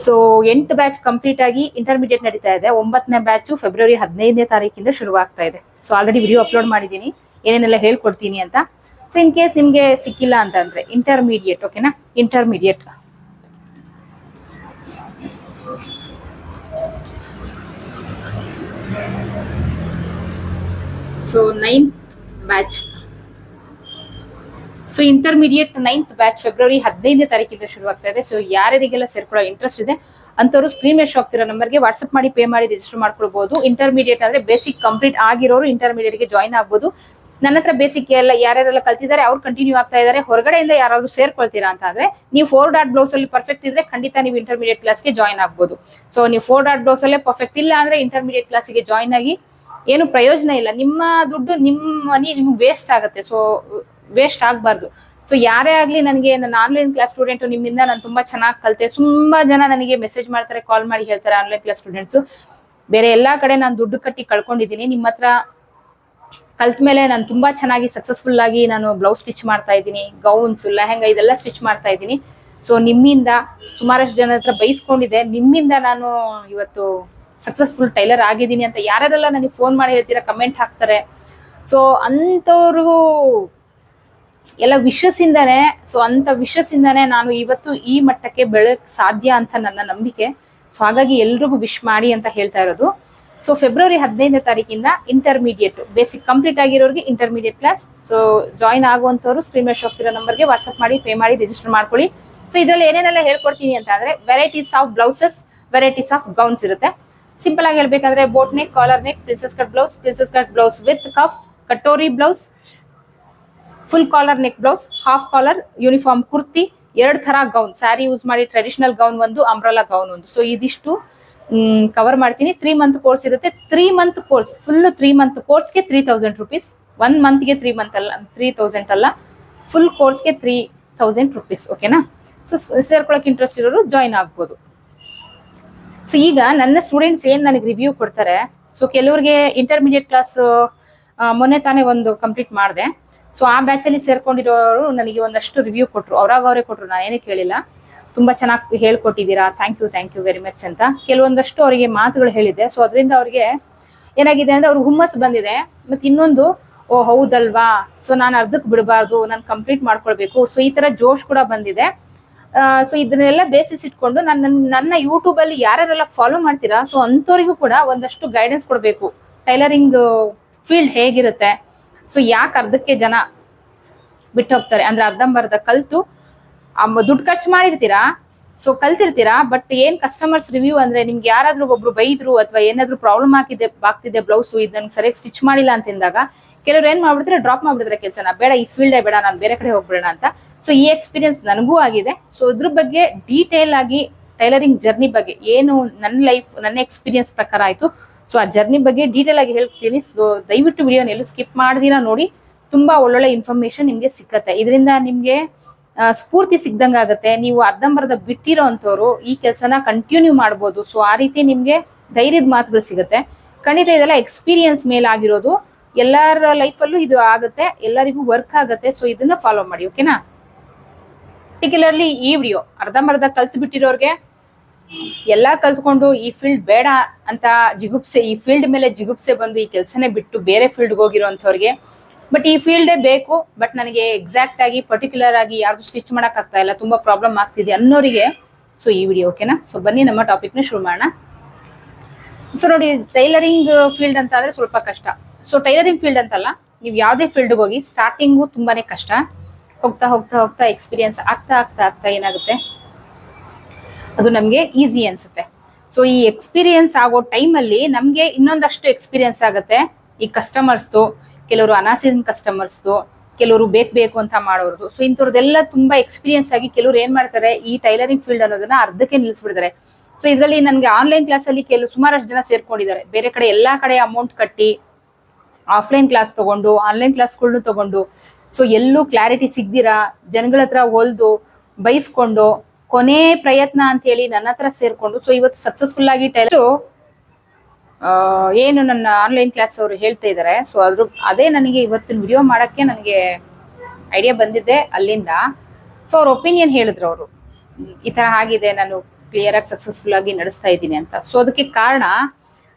Speaker 1: ಸೊ 8 ಬ್ಯಾಚ್ ಕಂಪ್ಲೀಟ್ ಆಗಿ ಇಂಟರ್ಮೀಡಿಯೇಟ್ ನಡೀತಾ ಇದೆ. 9ನೇ ಬ್ಯಾಚ್ ಫೆಬ್ರವರಿ 15ನೇ ತಾರೀಕಿಂದ ಶುರು ಆಗ್ತಾ ಇದೆ. ಸೊ ಆಲ್ರೆಡಿ ವಿಡಿಯೋ ಅಪ್ಲೋಡ್ ಮಾಡಿದ್ದೀನಿ ಏನೇನೆಲ್ಲ ಹೇಳ್ಕೊಡ್ತೀನಿ ಅಂತ. ಸೊ ಇನ್ ಕೇಸ್ ನಿಮ್ಗೆ ಸಿಕ್ಕಿಲ್ಲ ಅಂತಂದ್ರೆ ಇಂಟರ್ಮೀಡಿಯೇಟ್, ಓಕೆನಾ, intermediate so 9th batch. So intermediate 9th batch February 15ನೇ ತಾರೀಕಿಂದ ಶುರು ಆಗ್ತಾ ಇದೆ. ಸೊ ಯಾರಿಗೆಲ್ಲ ಸೇರ್ಕೊಳ್ಳೋ ಇಂಟ್ರೆಸ್ಟ್ ಇದೆ ಅಂತವರು ಸ್ಕ್ರೀನ್ ಮೇಲೆ ಹೋಗ್ತಿರೋ ನಂಬರ್ಗೆ ವಾಟ್ಸ್ಆಪ್ ಮಾಡಿ ಪೇ ಮಾಡಿ ರಿಜಿಸ್ಟರ್ ಮಾಡ್ಕೊಳ್ಬಹುದು. ಇಂಟರ್ಮೀಡಿಯೇಟ್ ಅಂದ್ರೆ ಬೇಸಿಕ್ ಕಂಪ್ಲೀಟ್ ಆಗಿರೋರು ಇಂಟರ್ಮೀಡಿಯೇಟ್ಗೆ ಜಾಯ್ನ್ ಆಗ್ಬೋದು. ನನ್ನ ಹತ್ರ ಬೇಸಿಕ್ ಎಲ್ಲ ಯಾರ್ಯಾರೆಲ್ಲ ಕಲ್ತಿದ್ದಾರೆ ಅವ್ರು ಕಂಟಿನ್ಯೂ ಆಗ್ತಾ ಇದ್ದಾರೆ. ಹೊರಗಡೆಯಿಂದ ಯಾರಾದ್ರೂ ಸೇರ್ಕೊಳ್ತೀರಾ ಅಂತ ಆದ್ರೆ ನೀವು 4 ಡಾಟ್ ಬ್ಲೌಸ್ ಅಲ್ಲಿ ಪರ್ಫೆಕ್ಟ್ ಇದ್ರೆ ಖಂಡಿತ ನೀವು ಇಂಟರ್ಮೀಡಿಯೇಟ್ ಕ್ಲಾಸ್ಗೆ ಜಾಯ್ನ್ ಆಗ್ಬೋದು. ಸೊ ನೀವು 4 ಡಾಟ್ ಬ್ಲೌಸ್ ಅಲ್ಲೇ ಪರ್ಫೆಕ್ಟ್ ಇಲ್ಲ ಅಂದ್ರೆ ಇಂಟರ್ಮೀಡಿಯೇಟ್ ಕ್ಲಾಸ್ಗೆ ಜಾಯ್ನ್ ಆಗಿ ಏನು ಪ್ರಯೋಜನ ಇಲ್ಲ. ನಿಮ್ಮ ದುಡ್ಡು ನಿಮ್ಮ ಮನಿ ನಿಮ್ಗೆ ವೇಸ್ಟ್ ಆಗುತ್ತೆ. ಸೊ ವೇಸ್ಟ್ ಆಗಬಾರ್ದು. ಸೊ ಯಾರೇ ಆಗ್ಲಿ, ನನಗೆ ನನ್ನ ಆನ್ಲೈನ್ ಕ್ಲಾಸ್ ಸ್ಟೂಡೆಂಟ್ ನಿಮ್ಮಿಂದ ನಾನು ತುಂಬಾ ಚೆನ್ನಾಗಿ ಕಲಿತೆ. ತುಂಬಾ ಜನ ನನಗೆ ಮೆಸೇಜ್ ಮಾಡ್ತಾರೆ, ಕಾಲ್ ಮಾಡಿ ಹೇಳ್ತಾರೆ, ಆನ್ಲೈನ್ ಕ್ಲಾಸ್ ಸ್ಟೂಡೆಂಟ್ಸ್ ಬೇರೆ ಎಲ್ಲಾ ಕಡೆ ನಾನು ದುಡ್ಡು ಕಟ್ಟಿ ಕಳ್ಕೊಂಡಿದ್ದೀನಿ, ನಿಮ್ಮ ಹತ್ರ ಕಲ್ತ ಮೇಲೆ ನಾನು ತುಂಬಾ ಚೆನ್ನಾಗಿ ಸಕ್ಸಸ್ಫುಲ್ ಆಗಿ ನಾನು ಬ್ಲೌಸ್ ಸ್ಟಿಚ್ ಮಾಡ್ತಾ ಇದ್ದೀನಿ, ಗೌನ್ಸ್, ಲೆಹಂಗಾ ಇದೆಲ್ಲ ಸ್ಟಿಚ್ ಮಾಡ್ತಾ ಇದ್ದೀನಿ. ಸೊ ನಿಮ್ಮಿಂದ ಸುಮಾರಷ್ಟು ಜನ ಹತ್ರ ಬೈಸ್ಕೊಂಡಿದೆ, ನಿಮ್ಮಿಂದ ನಾನು ಇವತ್ತು ಸಕ್ಸಸ್ಫುಲ್ ಟೈಲರ್ ಆಗಿದ್ದೀನಿ ಅಂತ ಯಾರೆಲ್ಲ ನನಗೆ ಫೋನ್ ಮಾಡಿ ಹೇಳ್ತೀರಾ, ಕಮೆಂಟ್ ಹಾಕ್ತಾರೆ. ಸೊ ಅಂಥವ್ರಿಗೂ ಎಲ್ಲ ವಿಶಸ್ಸಿಂದಾನೆ, ಸೊ ಅಂತ ವಿಶಸ್ಸಿಂದಾನೆ ನಾನು ಇವತ್ತು ಈ ಮಟ್ಟಕ್ಕೆ ಬೆಳಕ್ ಸಾಧ್ಯ ಅಂತ ನನ್ನ ನಂಬಿಕೆ. ಸೊ ಹಾಗಾಗಿ ಎಲ್ರಿಗೂ ವಿಶ್ ಮಾಡಿ ಅಂತ ಹೇಳ್ತಾ ಇರೋದು. ಸೊ ಫೆಬ್ರವರಿ 15ನೇ ತಾರೀಕಿಂದ ಇಂಟರ್ಮೀಡಿಯೇಟ್ ಬೇಸಿಕ್ ಕಂಪ್ಲೀಟ್ ಆಗಿರೋರಿಗೆ ಇಂಟರ್ಮೀಡಿಯೇಟ್ ಕ್ಲಾಸ್. ಸೊ ಜಾಯ್ನ್ ಆಗುವಂಥವ್ರು ಸ್ಕ್ರೀನ್ ಮೇಲೆ ಹೋಗ್ತಿರೋ ನಂಬರ್ಗೆ ವಾಟ್ಸ್ಆಪ್ ಮಾಡಿ ಪೇ ಮಾಡಿ ರಿಜಿಸ್ಟರ್ ಮಾಡ್ಕೊಳ್ಳಿ. ಸೊ ಇದರಲ್ಲಿ ಏನೇನೆಲ್ಲ ಹೇಳ್ಕೊಡ್ತೀನಿ ಅಂತ ಅಂದ್ರೆ varieties of blouses, varieties of gowns ಇರುತ್ತೆ. ಸಿಂಪಲ್ ಆಗಿ ಹೇಳ್ಬೇಕಂದ್ರೆ boat neck, collar neck, princess cut blouse with cuff, katori blouse, full collar neck blouse, half collar, uniform kurti, 2 ತರ ಗೌನ್, ಸ್ಯಾರಿ ಯೂಸ್ ಮಾಡಿ ಟ್ರೆಡಿಷನಲ್ ಗೌನ್ ಒಂದು, ಅಂಬ್ರೆಲಾ ಗೌನ್ ಒಂದು. ಸೊ ಇದಿಷ್ಟು cover ಮಾಡ್ತೀನಿ. 3 month course ಇರುತ್ತೆ. 3 ಮಂತ್ ಕೋರ್ಸ್ ಫುಲ್ 3 ಮಂತ್ ಕೋರ್ಸ್ಗೆ 3000 rupees. 1 ಮಂತ್ಗೆ 3 month ಅಲ್ಲ, 3000 ಅಲ್ಲ, ಫುಲ್ ಕೋರ್ಸ್ಗೆ 3000 ರುಪೀಸ್. ಓಕೆನಾ. ಸೊ ಸೇರ್ಕೊಳಕ್ಕೆ ಇಂಟ್ರೆಸ್ಟ್ ಇರೋರು ಜಾಯ್ನ್ ಆಗ್ಬೋದು. ಸೊ ಈಗ ನನ್ನ ಸ್ಟೂಡೆಂಟ್ಸ್ ಏನ್ ನನಗೆ ರಿವ್ಯೂ ಕೊಡ್ತಾರೆ. ಸೊ ಕೆಲವ್ರಿಗೆ ಇಂಟರ್ಮೀಡಿಯೇಟ್ ಕ್ಲಾಸ್ ಮೊನ್ನೆ ತಾನೇ ಒಂದು ಕಂಪ್ಲೀಟ್ ಮಾಡಿದೆ. ಸೊ ಆ ಬ್ಯಾಚ್ ಅಲ್ಲಿ ಸೇರ್ಕೊಂಡಿರೋರು ನನಗೆ ಒಂದಷ್ಟು ರಿವ್ಯೂ ಕೊಟ್ರು, ಅವರೇ ಕೊಟ್ರು, ನಾನು ಏನೇ ಕೇಳಿಲ್ಲ. ತುಂಬಾ ಚೆನ್ನಾಗಿ ಹೇಳ್ಕೊಟ್ಟಿದ್ದೀರಾ, ಥ್ಯಾಂಕ್ ಯು ವೆರಿ ಮಚ್ ಅಂತ ಕೆಲವೊಂದಷ್ಟು ಅವರಿಗೆ ಮಾತುಗಳು ಹೇಳಿದೆ. ಸೊ ಅದರಿಂದ ಅವ್ರಿಗೆ ಏನಾಗಿದೆ ಅಂದ್ರೆ ಅವ್ರು ಹುಮ್ಮಸ್ ಬಂದಿದೆ. ಮತ್ತೆ ಇನ್ನೊಂದು, ಓ ಹೌದಲ್ವಾ, ಸೊ ನಾನು ಅರ್ಧಕ್ಕೆ ಬಿಡಬಾರ್ದು, ನಾನು ಕಂಪ್ಲೀಟ್ ಮಾಡ್ಕೊಳ್ಬೇಕು. ಸೊ ಈ ತರ ಜೋಶ್ ಕೂಡ ಬಂದಿದೆ. ಸೊ ಇದನ್ನೆಲ್ಲ ಬೇಸಿಸ್ ಇಟ್ಕೊಂಡು ನನ್ನ ಯೂಟ್ಯೂಬ್ ಅಲ್ಲಿ ಯಾರೆಲ್ಲ ಫಾಲೋ ಮಾಡ್ತೀರಾ, ಸೊ ಅಂಥವ್ರಿಗೂ ಕೂಡ ಒಂದಷ್ಟು ಗೈಡೆನ್ಸ್ ಕೊಡಬೇಕು. ಟೈಲರಿಂಗ್ ಫೀಲ್ಡ್ ಹೇಗಿರುತ್ತೆ, ಸೊ ಯಾಕೆ ಅರ್ಧಕ್ಕೆ ಜನ ಬಿಟ್ಟು ಹೋಗ್ತಾರೆ ಅಂದ್ರೆ ಅರ್ಧಂಬರ್ಧ ಕಲ್ತು ದುಡ್ಡು ಖರ್ಚು ಮಾಡಿರ್ತೀರಾ, ಸೊ ಕಲ್ತಿರ್ತೀರಾ, ಬಟ್ ಏನ್ ಕಸ್ಟಮರ್ಸ್ ರಿವ್ಯೂ ಅಂದ್ರೆ ನಿಮ್ಗೆ ಯಾರಾದ್ರೂ ಒಬ್ರು ಬೈದ್ರು ಅಥವಾ ಏನಾದ್ರು ಪ್ರಾಬ್ಲಮ್ ಆಗ್ತಿದೆ ಬ್ಲೌಸ್ ಇದು ನಂಗೆ ಸರಿಯಾಗಿ ಸ್ಟಿಚ್ ಮಾಡಿಲ್ಲ ಅಂತಿದ್ದಾಗ ಕೆಲವ್ರು ಏನ್ ಮಾಡ್ಬಿಡ್ತಾರೆ, ಡ್ರಾಪ್ ಮಾಡ್ಬಿಡ್ತಾರೆ ಕೆಲಸನ, ಬೇಡ ಈ ಫೀಲ್ಡೇ ಬೇಡ, ನಾನು ಬೇರೆ ಕಡೆ ಹೋಗ್ಬಿಡೋಣ ಅಂತ. ಸೊ ಈ ಎಕ್ಸ್ಪೀರಿಯನ್ಸ್ ನನಗೂ ಆಗಿದೆ. ಸೊ ಇದ್ರ ಬಗ್ಗೆ ಡೀಟೇಲ್ ಆಗಿ ಟೈಲರಿಂಗ್ ಜರ್ನಿ ಬಗ್ಗೆ ಏನು ನನ್ನ ಲೈಫ್ ನನ್ನ ಎಕ್ಸ್ಪೀರಿಯನ್ಸ್ ಪ್ರಕಾರ ಆಯ್ತು. ಸೊ ಆ ಜರ್ನಿ ಬಗ್ಗೆ ಡೀಟೇಲ್ ಆಗಿ ಹೇಳ್ತೀನಿ. ಸೊ ದಯವಿಟ್ಟು ವಿಡಿಯೋನ ಎಲ್ಲೂ ಸ್ಕಿಪ್ ಮಾಡ್ದಿರಾ ನೋಡಿ. ತುಂಬಾ ಒಳ್ಳೊಳ್ಳೆ ಇನ್ಫಾರ್ಮೇಶನ್ ನಿಮ್ಗೆ ಸಿಕ್ಕತ್ತೆ. ಇದರಿಂದ ನಿಮ್ಗೆ ಸ್ಫೂರ್ತಿ ಸಿಗ್ದಂಗ ಆಗುತ್ತೆ. ನೀವು ಅರ್ಧಂಬರ್ಧ ಬಿಟ್ಟಿರೋ ಅಂತವ್ರು ಈ ಕೆಲಸನ ಕಂಟಿನ್ಯೂ ಮಾಡ್ಬೋದು. ಸೊ ಆ ರೀತಿ ನಿಮ್ಗೆ ಧೈರ್ಯದ ಮಾತುಗಳು ಸಿಗುತ್ತೆ. ಖಂಡಿತ ಇದೆಲ್ಲ ಎಕ್ಸ್ಪೀರಿಯನ್ಸ್ ಮೇಲೆ ಆಗಿರೋದು. ಎಲ್ಲರ ಲೈಫಲ್ಲೂ ಇದು ಆಗುತ್ತೆ, ಎಲ್ಲರಿಗೂ ವರ್ಕ್ ಆಗುತ್ತೆ. ಸೊ ಇದನ್ನ ಫಾಲೋ ಮಾಡಿ, ಓಕೆನಾ. ಪರ್ಟಿಕ್ಯುಲರ್ಲಿ ಈ ವಿಡಿಯೋ ಅರ್ಧಂಬರ್ಧ ಕಲ್ತು ಬಿಟ್ಟಿರೋರ್ಗೆ, ಎಲ್ಲಾ ಕಲ್ತ್ಕೊಂಡು ಈ ಫೀಲ್ಡ್ ಬೇಡ ಅಂತ ಜಿಗುಪ್ಸೆ, ಈ ಫೀಲ್ಡ್ ಮೇಲೆ ಜಿಗುಪ್ಸೆ ಬಂದು ಈ ಕೆಲಸನೇ ಬಿಟ್ಟು ಬೇರೆ ಫೀಲ್ಡ್ಗೆ ಹೋಗಿರೋಂಥವ್ರಿಗೆ, ಬಟ್ ಈ ಫೀಲ್ಡೇ ಬೇಕು, ಬಟ್ ನನಗೆ ಎಕ್ಸಾಕ್ಟ್ ಆಗಿ ಪರ್ಟಿಕ್ಯುಲರ್ ಆಗಿ ಯಾರ್ದು ಸ್ಟಿಚ್ ಮಾಡಕ್ ಆಗ್ತಾ ಇಲ್ಲ, ತುಂಬಾ ಪ್ರಾಬ್ಲಮ್ ಆಗ್ತಿದೆ ಅನ್ನೋರಿಗೆ ಸೊ ಈ ವಿಡಿಯೋ, ಓಕೆನಾ. ಸೊ ಬನ್ನಿ ನಮ್ಮ ಟಾಪಿಕ್ ನ ಶುರು ಮಾಡೋಣ. ಸೊ ನೋಡಿ, ಟೈಲರಿಂಗ್ ಫೀಲ್ಡ್ ಅಂತ ಆದ್ರೆ ಸ್ವಲ್ಪ ಕಷ್ಟ. ಸೊ ಟೈಲರಿಂಗ್ ಫೀಲ್ಡ್ ಅಂತಲ್ಲ, ನೀವು ಯಾವುದೇ ಫೀಲ್ಡ್ಗೆ ಹೋಗಿ ಸ್ಟಾರ್ಟಿಂಗು ತುಂಬಾನೇ ಕಷ್ಟ. ಹೋಗ್ತಾ ಹೋಗ್ತಾ ಹೋಗ್ತಾ ಎಕ್ಸ್ಪೀರಿಯನ್ಸ್ ಆಗ್ತಾ ಆಗ್ತಾ ಆಗ್ತಾ ಏನಾಗುತ್ತೆ, ಅದು ನಮ್ಗೆ ಈಸಿ ಅನ್ಸುತ್ತೆ. ಸೊ ಈ ಎಕ್ಸ್ಪೀರಿಯನ್ಸ್ ಆಗೋ ಟೈಮಲ್ಲಿ ನಮ್ಗೆ ಇನ್ನೊಂದಷ್ಟು ಎಕ್ಸ್ಪೀರಿಯನ್ಸ್ ಆಗುತ್ತೆ. ಈ ಕಸ್ಟಮರ್ಸ್ದು, ಕೆಲವರು ಅನಾಸಿನ್ ಕಸ್ಟಮರ್ಸ್ದು, ಕೆಲವರು ಬೇಕು ಅಂತ ಮಾಡೋರ್ದು. ಸೊ ಇಂಥವ್ರದ್ದೆಲ್ಲ ತುಂಬಾ ಎಕ್ಸ್ಪೀರಿಯನ್ಸ್ ಆಗಿ ಕೆಲವ್ರು ಏನ್ ಮಾಡ್ತಾರೆ, ಈ ಟೈಲರಿಂಗ್ ಫೀಲ್ಡ್ ಅನ್ನೋದನ್ನ ಅರ್ಧಕ್ಕೆ ನಿಲ್ಲಿಸ್ಬಿಡ್ತಾರೆ. ಸೊ ಇದರಲ್ಲಿ ನನ್ಗೆ ಆನ್ಲೈನ್ ಕ್ಲಾಸ್ ಅಲ್ಲಿ ಸುಮಾರಷ್ಟು ಜನ ಸೇರ್ಕೊಂಡಿದ್ದಾರೆ. ಬೇರೆ ಕಡೆ ಎಲ್ಲಾ ಕಡೆ ಅಮೌಂಟ್ ಕಟ್ಟಿ ಆಫ್ಲೈನ್ ಕ್ಲಾಸ್ ತಗೊಂಡು ಆನ್ಲೈನ್ ಕ್ಲಾಸ್ಗಳನ್ನು ತಗೊಂಡು, ಸೊ ಎಲ್ಲೂ ಕ್ಲಾರಿಟಿ ಸಿಗ್ದಿರಾ ಜನಗಳ ಹತ್ರ ಹೊಲ್ದು ಬೈಸ್ಕೊಂಡು ಕೊನೆ ಪ್ರಯತ್ನ ಅಂತ ಹೇಳಿ ನನ್ನ ಹತ್ರ ಸೇರ್ಕೊಂಡು, ಸೊ ಇವತ್ತು ಸಕ್ಸಸ್ಫುಲ್ ಆಗಿ ಏನು ನನ್ನ ಆನ್ಲೈನ್ ಕ್ಲಾಸ್ ಅವರು ಹೇಳ್ತಾ ಇದ್ದಾರೆ. ಸೊ ಅದೇ ನನಗೆ ಇವತ್ತಿನ ವಿಡಿಯೋ ಮಾಡಕ್ಕೆ ನನಗೆ ಐಡಿಯಾ ಬಂದಿದ್ದೆ ಅಲ್ಲಿಂದ. ಸೊ ಅವ್ರ ಒಪಿನಿಯನ್ ಹೇಳಿದ್ರು ಅವರು, ಈ ತರ ಆಗಿದೆ, ನಾನು ಕ್ಲಿಯರ್ ಆಗಿ ಸಕ್ಸಸ್ಫುಲ್ ಆಗಿ ನಡೆಸ್ತಾ ಇದ್ದೀನಿ ಅಂತ. ಸೊ ಅದಕ್ಕೆ ಕಾರಣ,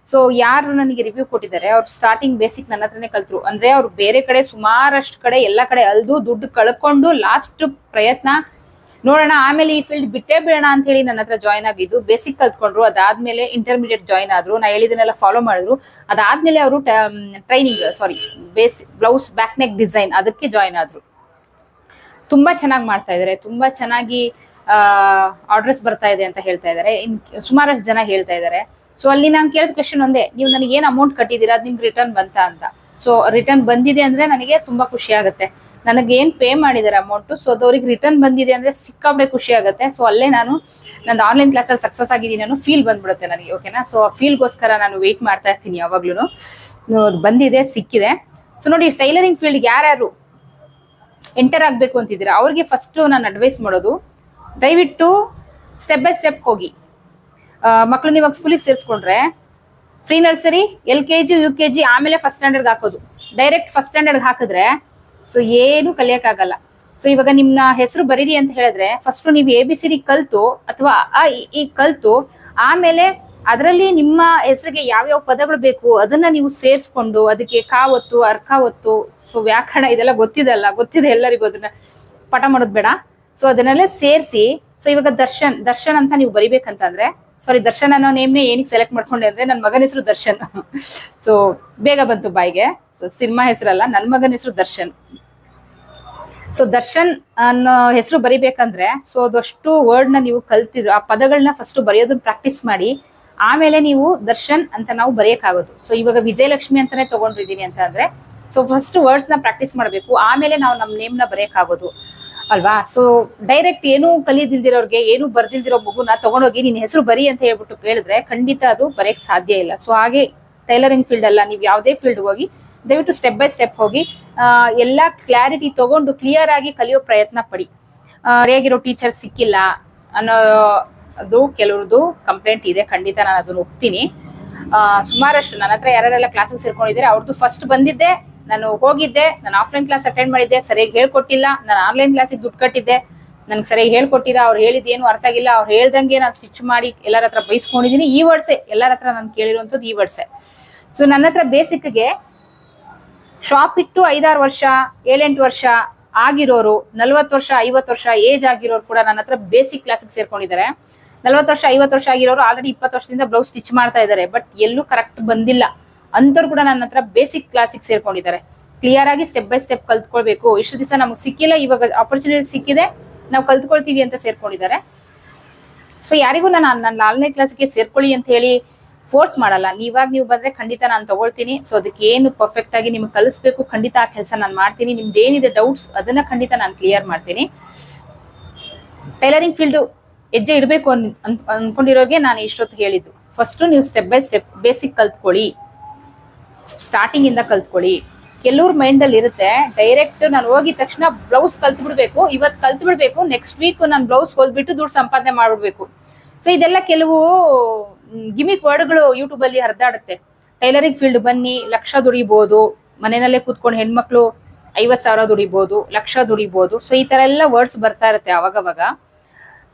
Speaker 1: ಸೊ ಯಾರು ನನಗೆ ರಿವ್ಯೂ ಕೊಟ್ಟಿದ್ದಾರೆ ಅವ್ರು ಸ್ಟಾರ್ಟಿಂಗ್ ಬೇಸಿಕ್ ನನ್ನ ಹತ್ರನೇ ಕಲ್ತ್ರು. ಅಂದ್ರೆ ಅವ್ರು ಬೇರೆ ಕಡೆ ಸುಮಾರಷ್ಟು ಕಡೆ ಎಲ್ಲ ಕಡೆ ಅಲ್ದು ದುಡ್ಡು ಕಳ್ಕೊಂಡು ಲಾಸ್ಟ್ ಪ್ರಯತ್ನ ನೋಡೋಣ ಆಮೇಲೆ ಈ ಫೀಲ್ಡ್ ಬಿಟ್ಟೇ ಬೇಡ ಅಂತ ಹೇಳಿ ನನ್ನ ಹತ್ರ ಜಾಯ್ನ್ ಆಗಿದ್ದು. ಬೇಸಿಕ್ ಕಲ್ತ್ಕೊಂಡ್ರು, ಅದಾದ್ಮೇಲೆ ಇಂಟರ್ಮೀಡಿಯೇಟ್ ಜಾಯ್ನ್ ಆದ್ರು, ನಾ ಹೇಳಿದನ್ನೆಲ್ಲ ಫಾಲೋ ಮಾಡಿದ್ರು. ಅದಾದ್ಮೇಲೆ ಅವರು training basic blouse back neck design ಅದಕ್ಕೆ ಜಾಯ್ನ್ ಆದ್ರು. ತುಂಬಾ ಚೆನ್ನಾಗಿ ಮಾಡ್ತಾ ಇದಾರೆ, ತುಂಬಾ ಚೆನ್ನಾಗಿ ಆರ್ಡರ್ಸ್ ಬರ್ತಾ ಇದೆ ಅಂತ ಹೇಳ್ತಾ ಇದಾರೆ. ಸುಮಾರಷ್ಟು ಜನ ಹೇಳ್ತಾ ಇದಾರೆ. ಸೊ ಅಲ್ಲಿ ನಾನು ಕೇಳಿದ ಕ್ವೆಶನ್ ಒಂದೇ, ನೀವು ನನಗೆ ಏನ್ ಅಮೌಂಟ್ ಕಟ್ಟಿದೀರಾ ಅದು ನಿಮ್ಗೆ ರಿಟರ್ನ್ ಬಂತಾ ಅಂತ. ಸೊ ರಿಟರ್ನ್ ಬಂದಿದೆ ಅಂದ್ರೆ ನನಗೆ ತುಂಬಾ ಖುಷಿ ಆಗುತ್ತೆ. ನನಗೆ ಏನ್ ಪೇ ಮಾಡಿದಾರೆ ಅಮೌಂಟ್, ಸೊ ಅದವ್ರಿಗೆ ರಿಟರ್ನ್ ಬಂದಿದೆ ಅಂದ್ರೆ ಸಿಕ್ಕಾಪಟ್ಟೆ ಖುಷಿ ಆಗುತ್ತೆ. ಸೊ ಅಲ್ಲೇ ನಾನು ನಂದು ಆನ್ಲೈನ್ ಕ್ಲಾಸಲ್ಲಿ ಸಕ್ಸಸ್ ಆಗಿದ್ದೀನಿ ಅನ್ನೋ ಫೀಲ್ ಬಂದ್ಬಿಡುತ್ತೆ ನನಗೆ. ಓಕೆನಾ, ಸೊ ಆ ಫೀಲ್ಗೋಸ್ಕರ ನಾನು ವೆಯ್ಟ್ ಮಾಡ್ತಾ ಇರ್ತೀನಿ ಯಾವಾಗ್ಲೂ. ಬಂದಿದೆ, ಸಿಕ್ಕಿದೆ. ಸೊ ನೋಡಿ, ಟೈಲರಿಂಗ್ ಫೀಲ್ಡ್ ಯಾರ್ಯಾರು ಎಂಟರ್ ಆಗ್ಬೇಕು ಅಂತಿದ್ದೀರಾ ಅವ್ರಿಗೆ ಫಸ್ಟ್ ನಾನು ಅಡ್ವೈಸ್ ಮಾಡೋದು, ದಯವಿಟ್ಟು ಸ್ಟೆಪ್ ಬೈ ಸ್ಟೆಪ್ ಹೋಗಿ. ಮಕ್ಕಳು ನೀವು ಸ್ಕೂಲಿಗೆ ಸೇರಿಸ್ಕೊಂಡ್ರೆ ಫ್ರೀ ನರ್ಸರಿ, LKG UKG ಆಮೇಲೆ ಫಸ್ಟ್ ಸ್ಟ್ಯಾಂಡರ್ಡ್ ಹಾಕೋದು. ಡೈರೆಕ್ಟ್ ಫಸ್ಟ್ ಸ್ಟ್ಯಾಂಡರ್ಡ್ ಹಾಕಿದ್ರೆ ಸೊ ಏನು ಕಲಿಯಕ್ಕಾಗಲ್ಲ. ಸೊ ಇವಾಗ ನಿಮ್ಮ ಹೆಸರು ಬರೀರಿ ಅಂತ ಹೇಳಿದ್ರೆ ಫಸ್ಟ್ ನೀವು ABCD ಕಲ್ತು ಅಥವಾ ಈ ಕಲ್ತು ಆಮೇಲೆ ಅದರಲ್ಲಿ ನಿಮ್ಮ ಹೆಸರಿಗೆ ಯಾವ್ಯಾವ ಪದಗಳು ಬೇಕು ಅದನ್ನ ನೀವು ಸೇರಿಸ್ಕೊಂಡು ಅದಕ್ಕೆ ಕಾವತ್ತು, ಅರ್ಕ ಒತ್ತು, ಸೊ ವ್ಯಾಕರಣ ಇದೆಲ್ಲ ಗೊತ್ತಿದೆ ಎಲ್ಲರಿಗೂ, ಅದನ್ನ ಪಟ ಮಾಡೋದು ಬೇಡ. ಸೊ ಅದನ್ನೆಲ್ಲ ಸೇರಿಸಿ, ಸೊ ಇವಾಗ ದರ್ಶನ್ ಅಂತ ನೀವು ಬರಿಬೇಕಂತಂದ್ರೆ, ಸಾರಿ ದರ್ಶನ್ ಅನ್ನೋ ನೇಮ್ನೇ ಏನಕ್ಕೆ ಸೆಲೆಕ್ಟ್ ಮಾಡ್ಕೊಂಡೆ ಅಂದ್ರೆ ನನ್ನ ಮಗನ ಹೆಸರು ದರ್ಶನ್. ಸೊ ಬೇಗ ಬಂತು ಬಾಯಿಗೆ. ಸೊ ಸಿನಿಮಾ ಹೆಸರಲ್ಲ, ನನ್ನ ಮಗನ ಹೆಸರು ದರ್ಶನ್. ಸೊ ದರ್ಶನ್ ಅನ್ನೋ ಹೆಸರು ಬರಿಬೇಕಂದ್ರೆ ಸೊ ಅದಷ್ಟು ವರ್ಡ್ ನ ನೀವು ಕಲ್ತಿದ್ರು, ಆ ಪದಗಳನ್ನ ಫಸ್ಟ್ ಬರೆಯೋದನ್ನ ಪ್ರಾಕ್ಟೀಸ್ ಮಾಡಿ ಆಮೇಲೆ ನೀವು ದರ್ಶನ್ ಅಂತ ನಾವು ಬರೆಯಕ್ಕಾಗೋದು. ಸೊ ಇವಾಗ ವಿಜಯಲಕ್ಷ್ಮಿ ಅಂತಾನೆ ತಗೊಂಡಿದ್ದೀನಿ ಅಂತ ಅಂದ್ರೆ ಸೊ ಫಸ್ಟ್ ವರ್ಡ್ಸ್ ನ ಪ್ರಾಕ್ಟೀಸ್ ಮಾಡಬೇಕು, ಆಮೇಲೆ ನಾವು ನಮ್ಮ ನೇಮ್ ನ ಬರೆಯಕ್ಕಾಗೋದು ಅಲ್ವಾ. ಸೊ ಡೈರೆಕ್ಟ್ ಏನು ಕಲಿದಿಲ್ದಿರೋರ್ಗೆ, ಏನು ಬರ್ದಿಲ್ದಿರೋ ಮಗುನ ತಗೊಂಡೋಗಿ ನಿನ್ನ ಹೆಸರು ಬರಿ ಅಂತ ಹೇಳ್ಬಿಟ್ಟು ಕೇಳಿದ್ರೆ ಖಂಡಿತ ಅದು ಬರೆಯಕ್ ಸಾಧ್ಯ ಇಲ್ಲ. ಸೊ ಹಾಗೆ ಟೈಲರಿಂಗ್ ಫೀಲ್ಡ್ ಅಲ್ಲ, ನೀವು ಯಾವುದೇ ಫೀಲ್ಡ್ ಹೋಗಿ ದಯವಿಟ್ಟು ಸ್ಟೆಪ್ ಬೈ ಸ್ಟೆಪ್ ಹೋಗಿ ಎಲ್ಲ ಕ್ಲಾರಿಟಿ ತಗೊಂಡು ಕ್ಲಿಯರ್ ಆಗಿ ಕಲಿಯೋ ಪ್ರಯತ್ನ ಪಡಿ. ಹೇಗಿರೋ ಟೀಚರ್ ಸಿಕ್ಕಿಲ್ಲ ಅನ್ನೋದು ಕೆಲವ್ರದ್ದು ಕಂಪ್ಲೇಂಟ್ ಇದೆ, ಖಂಡಿತ ನಾನು ಅದನ್ನ ಒಪ್ತೀನಿ. ಸುಮಾರಷ್ಟು ನನ್ನ ಹತ್ರ ಯಾರೆಲ್ಲ ಕ್ಲಾಸಿಗೆ ಸೇರ್ಕೊಂಡಿದ್ದಾರೆ ಅವ್ರದ್ದು ಫಸ್ಟ್ ಬಂದಿದ್ದೆ, ನಾನು ಹೋಗಿದ್ದೆ, ನಾನು ಆಫ್ಲೈನ್ ಕ್ಲಾಸ್ ಅಟೆಂಡ್ ಮಾಡಿದ್ದೆ, ಸರಿಯಾಗಿ ಹೇಳ್ಕೊಟ್ಟಿಲ್ಲ, ನಾನು ಆನ್ಲೈನ್ ಕ್ಲಾಸಿಗೆ ದುಡ್ಡು ಕಟ್ಟಿದ್ದೆ, ನನ್ಗೆ ಸರಿಯಾಗಿ ಹೇಳ್ಕೊಟ್ಟಿಲ್ಲ, ಅವ್ರು ಹೇಳಿದ್ದೇನು ಅರ್ಥ ಆಗಿಲ್ಲ, ಅವ್ರು ಹೇಳ್ದಂಗೆ ನಾನು ಸ್ಟಿಚ್ ಮಾಡಿ ಎಲ್ಲರ ಹತ್ರ ಬೈಸ್ಕೊಂಡಿದ್ದೀನಿ. ಈ ವರ್ಡ್ಸೆ ಎಲ್ಲರ ಹತ್ರ ನಾನು ಕೇಳಿರುವಂಥದ್ದು, ಈ ವರ್ಡ್ಸೆ. ಸೊ ನನ್ನ ಹತ್ರ ಬೇಸಿಕ್ಗೆ ಶಾಪ್ ಇಟ್ಟು 5-6 ವರ್ಷ 7-8 ವರ್ಷ ಆಗಿರೋರು, 40 ವರ್ಷ 50 ವರ್ಷ ಏಜ್ ಆಗಿರೋರು ಕೂಡ ನನ್ನ ಹತ್ರ ಬೇಸಿಕ್ ಕ್ಲಾಸಿಗೆ ಸೇರ್ಕೊಂಡಿದ್ದಾರೆ. 40 ವರ್ಷ 50 ವರ್ಷ ಆಗಿರೋರು ಆಲ್ರೆಡಿ 20 ವರ್ಷದಿಂದ ಬ್ಲೌಸ್ ಸ್ಟಿಚ್ ಮಾಡ್ತಾ ಇದ್ದಾರೆ, ಬಟ್ ಎಲ್ಲೂ ಕರೆಕ್ಟ್ ಬಂದಿಲ್ಲ ಅಂತವ್ರು ಕೂಡ ನನ್ನ ಹತ್ರ ಬೇಸಿಕ್ ಕ್ಲಾಸಿಗೆ ಸೇರ್ಕೊಂಡಿದ್ದಾರೆ. ಕ್ಲಿಯರ್ ಆಗಿ ಸ್ಟೆಪ್ ಬೈ ಸ್ಟೆಪ್ ಕಲ್ತ್ಕೊಳ್ಬೇಕು. ಇಷ್ಟು ದಿವಸ ನಮಗೆ ಸಿಕ್ಕಿಲ್ಲ, ಇವಾಗ ಆಪರ್ಚುನಿಟಿ ಸಿಕ್ಕಿದೆ, ನಾವು ಕಲ್ತ್ಕೊಳ್ತೀವಿ ಅಂತ ಸೇರ್ಕೊಂಡಿದ್ದಾರೆ. ಸೊ ಯಾರಿಗೂ ನಾನು ನನ್ನ ಆನ್ಲೈನ್ ಕ್ಲಾಸ್ಗೆ ಸೇರ್ಕೊಳ್ಳಿ ಅಂತ ಹೇಳಿ ಫೋರ್ಸ್ ಮಾಡಲ್ಲ. ನೀವು ಬಂದ್ರೆ ಖಂಡಿತ ನಾನು ತಗೊಳ್ತೀನಿ. ಸೊ ಅದಕ್ಕೆ ಏನು ಪರ್ಫೆಕ್ಟ್ ಆಗಿ ನಿಮ್ಗೆ ಕಲಿಸ್ಬೇಕು, ಖಂಡಿತ ಆ ಕೆಲಸ ನಾನು ಮಾಡ್ತೀನಿ. ನಿಮ್ದು ಏನಿದೆ ಡೌಟ್ಸ್ ಅದನ್ನ ಖಂಡಿತ ನಾನು ಕ್ಲಿಯರ್ ಮಾಡ್ತೀನಿ. ಟೈಲರಿಂಗ್ ಫೀಲ್ಡ್ ಹೆಜ್ಜೆ ಇಡಬೇಕು ಅನ್ಕೊಂಡಿರೋರಿಗೆ ನಾನು ಇಷ್ಟೊತ್ತು ಹೇಳಿದ್ದು, ಫಸ್ಟ್ ನೀವು ಸ್ಟೆಪ್ ಬೈ ಸ್ಟೆಪ್ ಬೇಸಿಕ್ ಕಲ್ತ್ಕೊಳ್ಳಿ, ಸ್ಟಾರ್ಟಿಂಗ್ ಇಂದ ಕಲ್ತ್ಕೊಳ್ಳಿ. ಕೆಲವ್ರ ಮೈಂಡ್ ಅಲ್ಲಿ ಇರುತ್ತೆ ಡೈರೆಕ್ಟ್ ನಾನು ಹೋಗಿದ ತಕ್ಷಣ ಬ್ಲೌಸ್ ಕಲ್ತ್ ಬಿಡ್ಬೇಕು, ಇವತ್ತು ಕಲ್ತ್ ಬಿಡ್ಬೇಕು, ನೆಕ್ಸ್ಟ್ ವೀಕ್ ನಾನು ಬ್ಲೌಸ್ ಹೋದ್ಬಿಟ್ಟು ದುಡ್ಡು ಸಂಪಾದನೆ ಮಾಡ್ಬಿಡ್ಬೇಕು. ಸೊ ಇದೆಲ್ಲ ಕೆಲವು ಗಿಮಿಕ್ ವರ್ಡ್ಗಳು ಯೂಟ್ಯೂಬ್ ಅಲ್ಲಿ ಹರಿದಾಡುತ್ತೆ. ಟೈಲರಿಂಗ್ ಫೀಲ್ಡ್ ಬನ್ನಿ, ಲಕ್ಷ ದುಡಿಬಹುದು, ಮನೆಯಲ್ಲೇ ಕೂತ್ಕೊಂಡು ಹೆಣ್ಮಕ್ಳು 50,000 ದುಡಿಬಹುದು, ಲಕ್ಷ ದುಡಿಬಹುದು. ಸೊ ಈ ತರ ಎಲ್ಲ ವರ್ಡ್ಸ್ ಬರ್ತಾ ಇರುತ್ತೆ ಅವಾಗವಾಗ.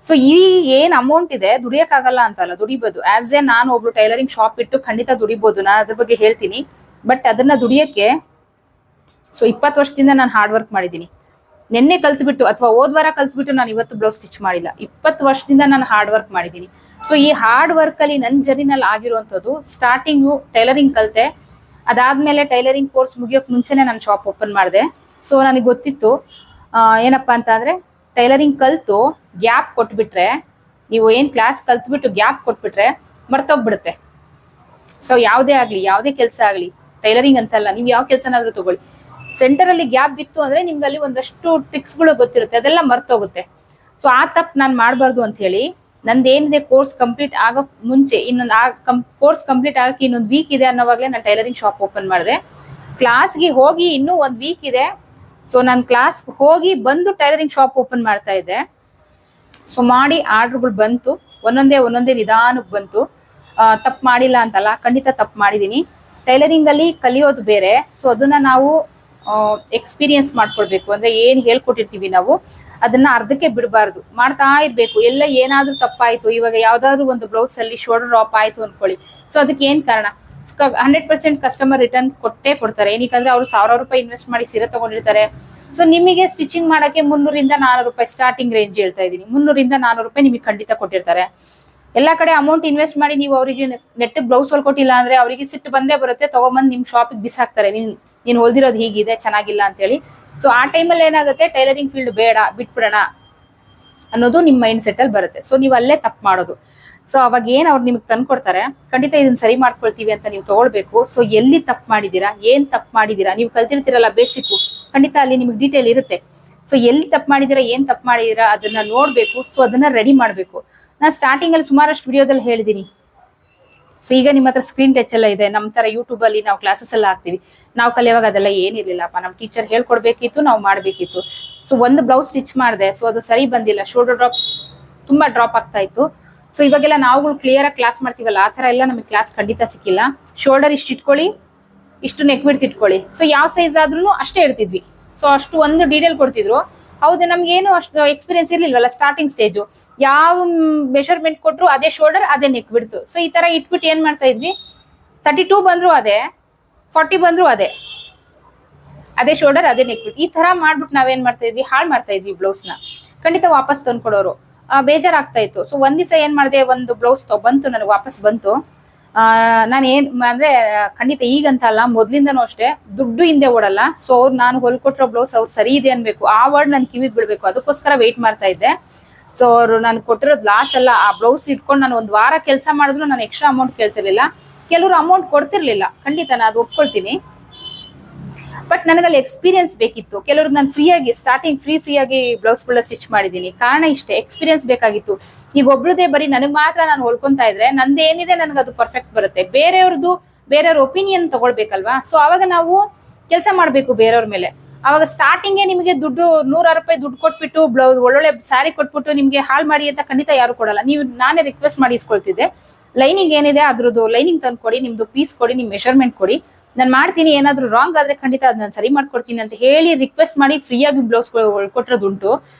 Speaker 1: ಸೊ ಈ ಏನ್ ಅಮೌಂಟ್ ಇದೆ ದುಡಿಯಕ್ಕಾಗಲ್ಲ ಅಂತಲ್ಲ, ದುಡಿಬಹುದು. ಆಸ್ ಎ ನಾನು ಒಬ್ಳು ಟೈಲರಿಂಗ್ ಶಾಪ್ ಇಟ್ಟು ಖಂಡಿತ ದುಡಿಬಹುದು, ನಾನು ಅದ್ರ ಬಗ್ಗೆ ಹೇಳ್ತೀನಿ. ಬಟ್ ಅದನ್ನ ದುಡಿಯಕ್ಕೆ ಸೊ 20 ವರ್ಷದಿಂದ ನಾನು ಹಾರ್ಡ್ ವರ್ಕ್ ಮಾಡಿದ್ದೀನಿ. ನಿನ್ನೆ ಕಲ್ತ್ಬಿಟ್ಟು ಅಥವಾ ಹೋದ್ವಾರ ಕಲ್ತ್ಬಿಟ್ಟು ನಾನು ಇವತ್ತು ಬ್ಲೌಸ್ ಸ್ಟಿಚ್ ಮಾಡಿಲ್ಲ, 20 ವರ್ಷದಿಂದ ನಾನು ಹಾರ್ಡ್ ವರ್ಕ್ ಮಾಡಿದ್ದೀನಿ. ಸೊ ಈ ಹಾರ್ಡ್ ವರ್ಕ್ ಅಲ್ಲಿ ನನ್ನ ಜರ್ನಿನಲ್ಲಿ ಆಗಿರುವಂಥದ್ದು, ಸ್ಟಾರ್ಟಿಂಗು ಟೈಲರಿಂಗ್ ಕಲಿತೆ, ಅದಾದ್ಮೇಲೆ ಟೈಲರಿಂಗ್ ಕೋರ್ಸ್ ಮುಗಿಯೋಕ್ ಮುಂಚೆನೆ ನಾನು ಶಾಪ್ ಓಪನ್ ಮಾಡಿದೆ. ಸೊ ನನಗೆ ಗೊತ್ತಿತ್ತು ಏನಪ್ಪಾ ಅಂತ ಅಂದ್ರೆ ಟೈಲರಿಂಗ್ ಕಲ್ತು ಗ್ಯಾಪ್ ಕೊಟ್ಬಿಟ್ರೆ, ನೀವು ಏನ್ ಕ್ಲಾಸ್ ಕಲ್ತ್ಬಿಟ್ಟು ಗ್ಯಾಪ್ ಕೊಟ್ಬಿಟ್ರೆ ಮರ್ತೋಗ್ಬಿಡುತ್ತೆ. ಸೊ ಯಾವುದೇ ಆಗ್ಲಿ, ಯಾವುದೇ ಕೆಲಸ ಆಗ್ಲಿ, ಟೈಲರಿಂಗ್ ಅಂತಲ್ಲ, ನೀವು ಯಾವ ಕೆಲಸನಾದ್ರೂ ತಗೊಳ್ಳಿ, ಸೆಂಟರ್ ಅಲ್ಲಿ ಗ್ಯಾಪ್ ಬಿತ್ತು ಅಂದ್ರೆ ನಿಮ್ಗೆ ಅಲ್ಲಿ ಒಂದಷ್ಟು ಟ್ರಿಕ್ಸ್ ಗಳು ಗೊತ್ತಿರುತ್ತೆ, ಅದೆಲ್ಲ ಮರ್ತೋಗುತ್ತೆ. ಸೊ ಆ ತಪ್ಪು ನಾನು ಮಾಡಬಾರ್ದು ಅಂತ ಹೇಳಿ ನಂದೇನಿದೆ ಕೋರ್ಸ್ ಕಂಪ್ಲೀಟ್ ಆಗೋ ಮುಂಚೆ ಕೋರ್ಸ್ ಕಂಪ್ಲೀಟ್ ಆಗಕ್ಕೆ ಇನ್ನೊಂದು ವೀಕ್ ಇದೆ ಅನ್ನೋವಾಗ್ಲೇ ನಾನು ಟೈಲರಿಂಗ್ ಶಾಪ್ ಓಪನ್ ಮಾಡಿದೆ. ಕ್ಲಾಸ್ಗೆ ಹೋಗಿ ಇನ್ನೂ 1 ವೀಕ್ ಇದೆ, ಸೊ ನಾನು ಕ್ಲಾಸ್ ಹೋಗಿ ಬಂದು ಟೈಲರಿಂಗ್ ಶಾಪ್ ಓಪನ್ ಮಾಡ್ತಾ ಇದ್ದೆ. ಸೊ ಮಾಡಿ ಆರ್ಡರ್ಗಳು ಬಂತು, ಒಂದೊಂದೇ ನಿಧಾನಕ್ಕೆ ಬಂತು. ತಪ್ಪು ಮಾಡಿಲ್ಲ ಅಂತಲ್ಲ, ಖಂಡಿತ ತಪ್ಪು ಮಾಡಿದ್ದೀನಿ. ಟೈಲರಿಂಗ್ ಅಲ್ಲಿ ಕಲಿಯೋದು ಬೇರೆ, ಸೊ ಅದನ್ನ ನಾವು ಎಕ್ಸ್ಪೀರಿಯನ್ಸ್ ಮಾಡ್ಕೊಳ್ಬೇಕು. ಅಂದ್ರೆ ಏನ್ ಹೇಳ್ಕೊಟ್ಟಿರ್ತೀವಿ ನಾವು ಅದನ್ನ ಅರ್ಧಕ್ಕೆ ಬಿಡಬಾರ್ದು, ಮಾಡ್ತಾ ಇರ್ಬೇಕು. ಎಲ್ಲ ಏನಾದ್ರೂ ತಪ್ಪಾಯ್ತು, ಇವಾಗ ಯಾವ್ದಾದ್ರು ಒಂದು ಬ್ಲೌಸ್ ಅಲ್ಲಿ ಶೋಲ್ಡರ್ ಡ್ರಾಪ್ ಆಯ್ತು ಅನ್ಕೊಳ್ಳಿ, ಸೊ ಅದಕ್ಕೆ ಏನ್ ಕಾರಣ? 100% ಕಸ್ಟಮರ್ ರಿಟರ್ನ್ ಕೊಟ್ಟೇ ಕೊಡ್ತಾರೆ. ಏನಕ್ಕಂದ್ರೆ ಅವ್ರು 1000 ರೂಪಾಯಿ ಇನ್ವೆಸ್ಟ್ ಮಾಡಿ ಸೀರೆ ತಗೊಂಡಿರ್ತಾರೆ. ಸೊ ನಿಮಗೆ ಸ್ಟಿಚಿಂಗ್ ಮಾಡಕ್ಕೆ 300 ಇಂದ 400 ರೂಪಾಯಿ ಸ್ಟಾರ್ಟಿಂಗ್ ರೇಂಜ್ ಹೇಳ್ತಾ ಇದೀನಿ. 300 ಇಂದ 400 ರೂಪಾಯಿ ನಿಮಗೆ ಖಂಡಿತ ಕೊಟ್ಟಿರ್ತಾರೆ. ಎಲ್ಲಾ ಕಡೆ ಅಮೌಂಟ್ ಇನ್ವೆಸ್ಟ್ ಮಾಡಿ ನೀವು ಅವರಿಗೆ ನೆಟ್ ಬ್ಲೌಸ್ ಹೊಲ್ಕೊಟ್ಟಿಲ್ಲ ಅಂದ್ರೆ ಅವರಿಗೆ ಸಿಟ್ಟು ಬಂದೇ ಬರುತ್ತೆ, ತಗೊಂಬಂದ್ ನಿಮ್ ಶಾಪಿಗೆ ಬಿಸಾಕ್ತಾರೆ, ನೀನ್ ಹೊಲ್ದಿರೋದು ಹೀಗಿದೆ ಚೆನ್ನಾಗಿಲ್ಲ ಅಂತ ಹೇಳಿ. ಸೊ ಆ ಟೈಮಲ್ಲಿ ಏನಾಗುತ್ತೆ, ಟೈಲರಿಂಗ್ ಫೀಲ್ಡ್ ಬೇಡ ಬಿಟ್ಬಿಡೋಣ ಅನ್ನೋದು ನಿಮ್ ಮೈಂಡ್ ಸೆಟ್ ಅಲ್ಲಿ ಬರುತ್ತೆ. ಸೊ ನೀವು ಅಲ್ಲೇ ತಪ್ಪು ಮಾಡೋದು. ಸೊ ಅವಾಗ ಏನ್ ಅವ್ರು ನಿಮ್ಗೆ ತಂದ್ಕೊಡ್ತಾರೆ, ಖಂಡಿತ ಇದನ್ನ ಸರಿ ಮಾಡ್ಕೊಳ್ತೀವಿ ಅಂತ ನೀವು ತಗೊಳ್ಬೇಕು. ಸೊ ಎಲ್ಲಿ ತಪ್ಪು ಮಾಡಿದೀರಾ, ಏನ್ ತಪ್ಪು ಮಾಡಿದೀರಾ, ನೀವು ಕಲ್ತಿರ್ತೀರಲ್ಲ ಬೇಸಿಕ್, ಖಂಡಿತ ಅಲ್ಲಿ ನಿಮ್ಗೆ ಡೀಟೇಲ್ ಇರುತ್ತೆ. ಸೊ ಎಲ್ಲಿ ತಪ್ಪು ಮಾಡಿದೀರಾ, ಏನ್ ತಪ್ಪು ಮಾಡಿದೀರಾ ಅದನ್ನ ನೋಡ್ಬೇಕು. ಸೊ ಅದನ್ನ ರೆಡಿ ಮಾಡ್ಬೇಕು. ನಾನು ಸ್ಟಾರ್ಟಿಂಗ್ ಅಲ್ಲಿ ಸುಮಾರಷ್ಟು ವಿಡಿಯೋದಲ್ಲಿ ಹೇಳಿದೀನಿ. ಸೊ ಈಗ ನಿಮ್ಮ ಹತ್ರ ಸ್ಕ್ರೀನ್ ಟಚ್ ಎಲ್ಲ ಇದೆ. ನಮ್ಮ ತರ ಯೂಟ್ಯೂಬ್ ಅಲ್ಲಿ ನಾವು ಕ್ಲಾಸಸ್ ಎಲ್ಲ ಹಾಕ್ತಿವಿ. ನಾವು ಕಲಿಯುವಾಗ ಅದೆಲ್ಲ ಏನಿರ್ಲಿಲ್ಲಪ್ಪ, ನಮ್ ಟೀಚರ್ ಹೇಳ್ಕೊಡ್ಬೇಕಿತ್ತು, ನಾವು ಮಾಡ್ಬೇಕಿತ್ತು. ಸೊ ಒಂದು ಬ್ಲೌಸ್ ಸ್ಟಿಚ್ ಮಾಡಿದೆ, ಸೊ ಅದು ಸರಿ ಬಂದಿಲ್ಲ, ಶೋಲ್ಡರ್ ಡ್ರಾಪ್ ತುಂಬಾ ಡ್ರಾಪ್ ಆಗ್ತಾ ಇತ್ತು. ಸೊ ಇವಾಗೆಲ್ಲ ನಾವುಗಳು ಕ್ಲಿಯರ್ ಆಗಿ ಕ್ಲಾಸ್ ಮಾಡ್ತೀವಲ್ಲ, ಆ ತರ ಎಲ್ಲ ನಮಗೆ ಕ್ಲಾಸ್ ಖಂಡಿತ ಸಿಕ್ಕಿಲ್ಲ. ಶೋಲ್ಡರ್ ಇಷ್ಟು ಇಟ್ಕೊಳ್ಳಿ, ಇಷ್ಟು ನೆಕ್ ಬಿಡ್ತ್ ಇಟ್ಕೊಳ್ಳಿ, ಸೊ ಯಾವ ಸೈಜ್ ಆದ್ರೂ ಅಷ್ಟೇ ಇಡ್ತಿದ್ವಿ. ಸೊ ಅಷ್ಟು ಒಂದು ಡೀಟೇಲ್ ಕೊಡ್ತಿದ್ರು. ಹೌದು, ನಮ್ಗೆ ಏನು ಅಷ್ಟು ಎಕ್ಸ್ಪೀರಿಯನ್ಸ್ ಇರ್ಲಿಲ್ವಲ್ಲ ಸ್ಟಾರ್ಟಿಂಗ್ ಸ್ಟೇಜು. ಯಾವ ಮೆಷರ್ಮೆಂಟ್ ಕೊಟ್ರು ಅದೇ ಶೋಲ್ಡರ್ ಅದೇ ನೆಕ್ ಬಿಡ್ತು. ಸೊ ಈ ತರ ಇಟ್ಬಿಟ್ಟು ಏನ್ ಮಾಡ್ತಾ ಇದ್ವಿ, 32 ಬಂದ್ರು ಅದೇ, 40 ಬಂದ್ರು ಅದೇ ಶೋಲ್ಡರ್ ಅದೇ ನೆಕ್ ಬಿಟ್ಟು, ಈ ತರ ಮಾಡ್ಬಿಟ್ಟು ನಾವೇನ್ ಮಾಡ್ತಾ ಇದ್ವಿ, ಹಾಳು ಮಾಡ್ತಾ ಇದ್ವಿ ಬ್ಲೌಸ್ನ. ಖಂಡಿತ ವಾಪಸ್ ತಂದ್ಕೊಡೋರು, ಬೇಜಾರಾಗ್ತಾ ಇತ್ತು. ಸೊ ಒಂದ್ ದಿವಸ ಏನ್ ಮಾಡಿದೆ, ಒಂದು ಬ್ಲೌಸ್ ಬಂತು ನನಗೆ, ವಾಪಸ್ ಬಂತು. ನಾನು ಏನ್ ಅಂದ್ರೆ ಖಂಡಿತ ಈಗಂತ ಅಲ್ಲ, ಮೊದ್ಲಿಂದನೂ ಅಷ್ಟೇ ದುಡ್ಡು ಹಿಂದೆ ಓಡಲ್ಲ. ಸೊ ನಾನು ಹೊಲ್ಕೊಟ್ರೋ ಬ್ಲೌಸ್ ಅವ್ರು ಸರಿ ಇದೆ ಅನ್ಬೇಕು, ಆ ವರ್ಡ್ ನನ್ ಕಿವಿಗೆ ಬಿಡ್ಬೇಕು, ಅದಕ್ಕೋಸ್ಕರ ವೆಯ್ಟ್ ಮಾಡ್ತಾ ಇದ್ದೆ. ಸೊ ಅವ್ರು ನಾನು ಕೊಟ್ಟಿರೋದು ಲಾಸ್ ಅಲ್ಲ. ಆ ಬ್ಲೌಸ್ ಇಟ್ಕೊಂಡು ನಾನು ಒಂದ್ ವಾರ ಕೆಲಸ ಮಾಡಿದ್ರು ನಾನು ಎಕ್ಸ್ಟ್ರಾ ಅಮೌಂಟ್ ಕೇಳ್ತಿರ್ಲಿಲ್ಲ. ಕೆಲವರು ಅಮೌಂಟ್ ಕೊಡ್ತಿರ್ಲಿಲ್ಲ, ಖಂಡಿತ ನಾನು ಅದು ಒಪ್ಕೊಳ್ತೀನಿ. ಬಟ್ ನನಗಲ್ಲಿ ಎಕ್ಸ್ಪೀರಿಯನ್ಸ್ ಬೇಕಿತ್ತು. ಕೆಲವ್ರಿಗೆ ನಾನು ಫ್ರೀಯಾಗಿ ಸ್ಟಾರ್ಟಿಂಗ್ ಫ್ರೀಯಾಗಿ ಬ್ಲೌಸ್ಗಳ ಸ್ಟಿಚ್ ಮಾಡಿದ್ದೀನಿ. ಕಾರಣ ಇಷ್ಟೇ, ಎಕ್ಸ್ಪೀರಿಯನ್ಸ್ ಬೇಕಾಗಿತ್ತು. ಈಗ ಒಬ್ರದೇ ಬರೀ ನನಗೆ ಮಾತ್ರ ನಾನು ಹೊಲ್ಕೊಂತಾ ಇದ್ರೆ ನಂದೇನಿದೆ ನನಗೆ ಅದು ಪರ್ಫೆಕ್ಟ್ ಬರುತ್ತೆ. ಬೇರೆಯವ್ರ ಒಪಿನಿಯನ್ ತಗೊಳ್ಬೇಕಲ್ವಾ. ಸೊ ಅವಾಗ ನಾವು ಕೆಲಸ ಮಾಡ್ಬೇಕು ಬೇರೆಯವ್ರ ಮೇಲೆ. ಅವಾಗ ಸ್ಟಾರ್ಟಿಂಗೇ ನಿಮಗೆ ದುಡ್ಡು 100 ರೂಪಾಯಿ ದುಡ್ಡು ಕೊಟ್ಬಿಟ್ಟು ಬ್ಲೌಸ್ ಒಳ್ಳೊಳ್ಳೆ ಸ್ಯಾರಿ ಕೊಟ್ಬಿಟ್ಟು ನಿಮ್ಗೆ ಹಾಳು ಮಾಡಿ ಅಂತ ಖಂಡಿತ ಯಾರು ಕೊಡಲ್ಲ. ನಾನೇ ರಿಕ್ವೆಸ್ಟ್ ಮಾಡಿ ಇಸ್ಕೊಳ್ತಿದ್ದೆ, ಲೈನಿಂಗ್ ಏನಿದೆ ಅದ್ರದ್ದು ಲೈನಿಂಗ್ ತಂದು ಕೊಡಿ, ನಿಮ್ದು ಪೀಸ್ ಕೊಡಿ, ನಿಮ್ ಮೆಷರ್ಮೆಂಟ್ ಕೊಡಿ, ನಾನು ಮಾಡ್ತೀನಿ. ಏನಾದ್ರು ರಾಂಗ್ ಆದ್ರೆ ಖಂಡಿತ ಅದ್ ನಾನು ಸರಿ ಮಾಡ್ಕೊಡ್ತೀನಿ ಅಂತ ಹೇಳಿ ರಿಕ್ವೆಸ್ಟ್ ಮಾಡಿ ಫ್ರೀಯಾಗಿ ಬ್ಲೌಸ್ ಕೊಟ್ಟಿರೋದುಂಟು.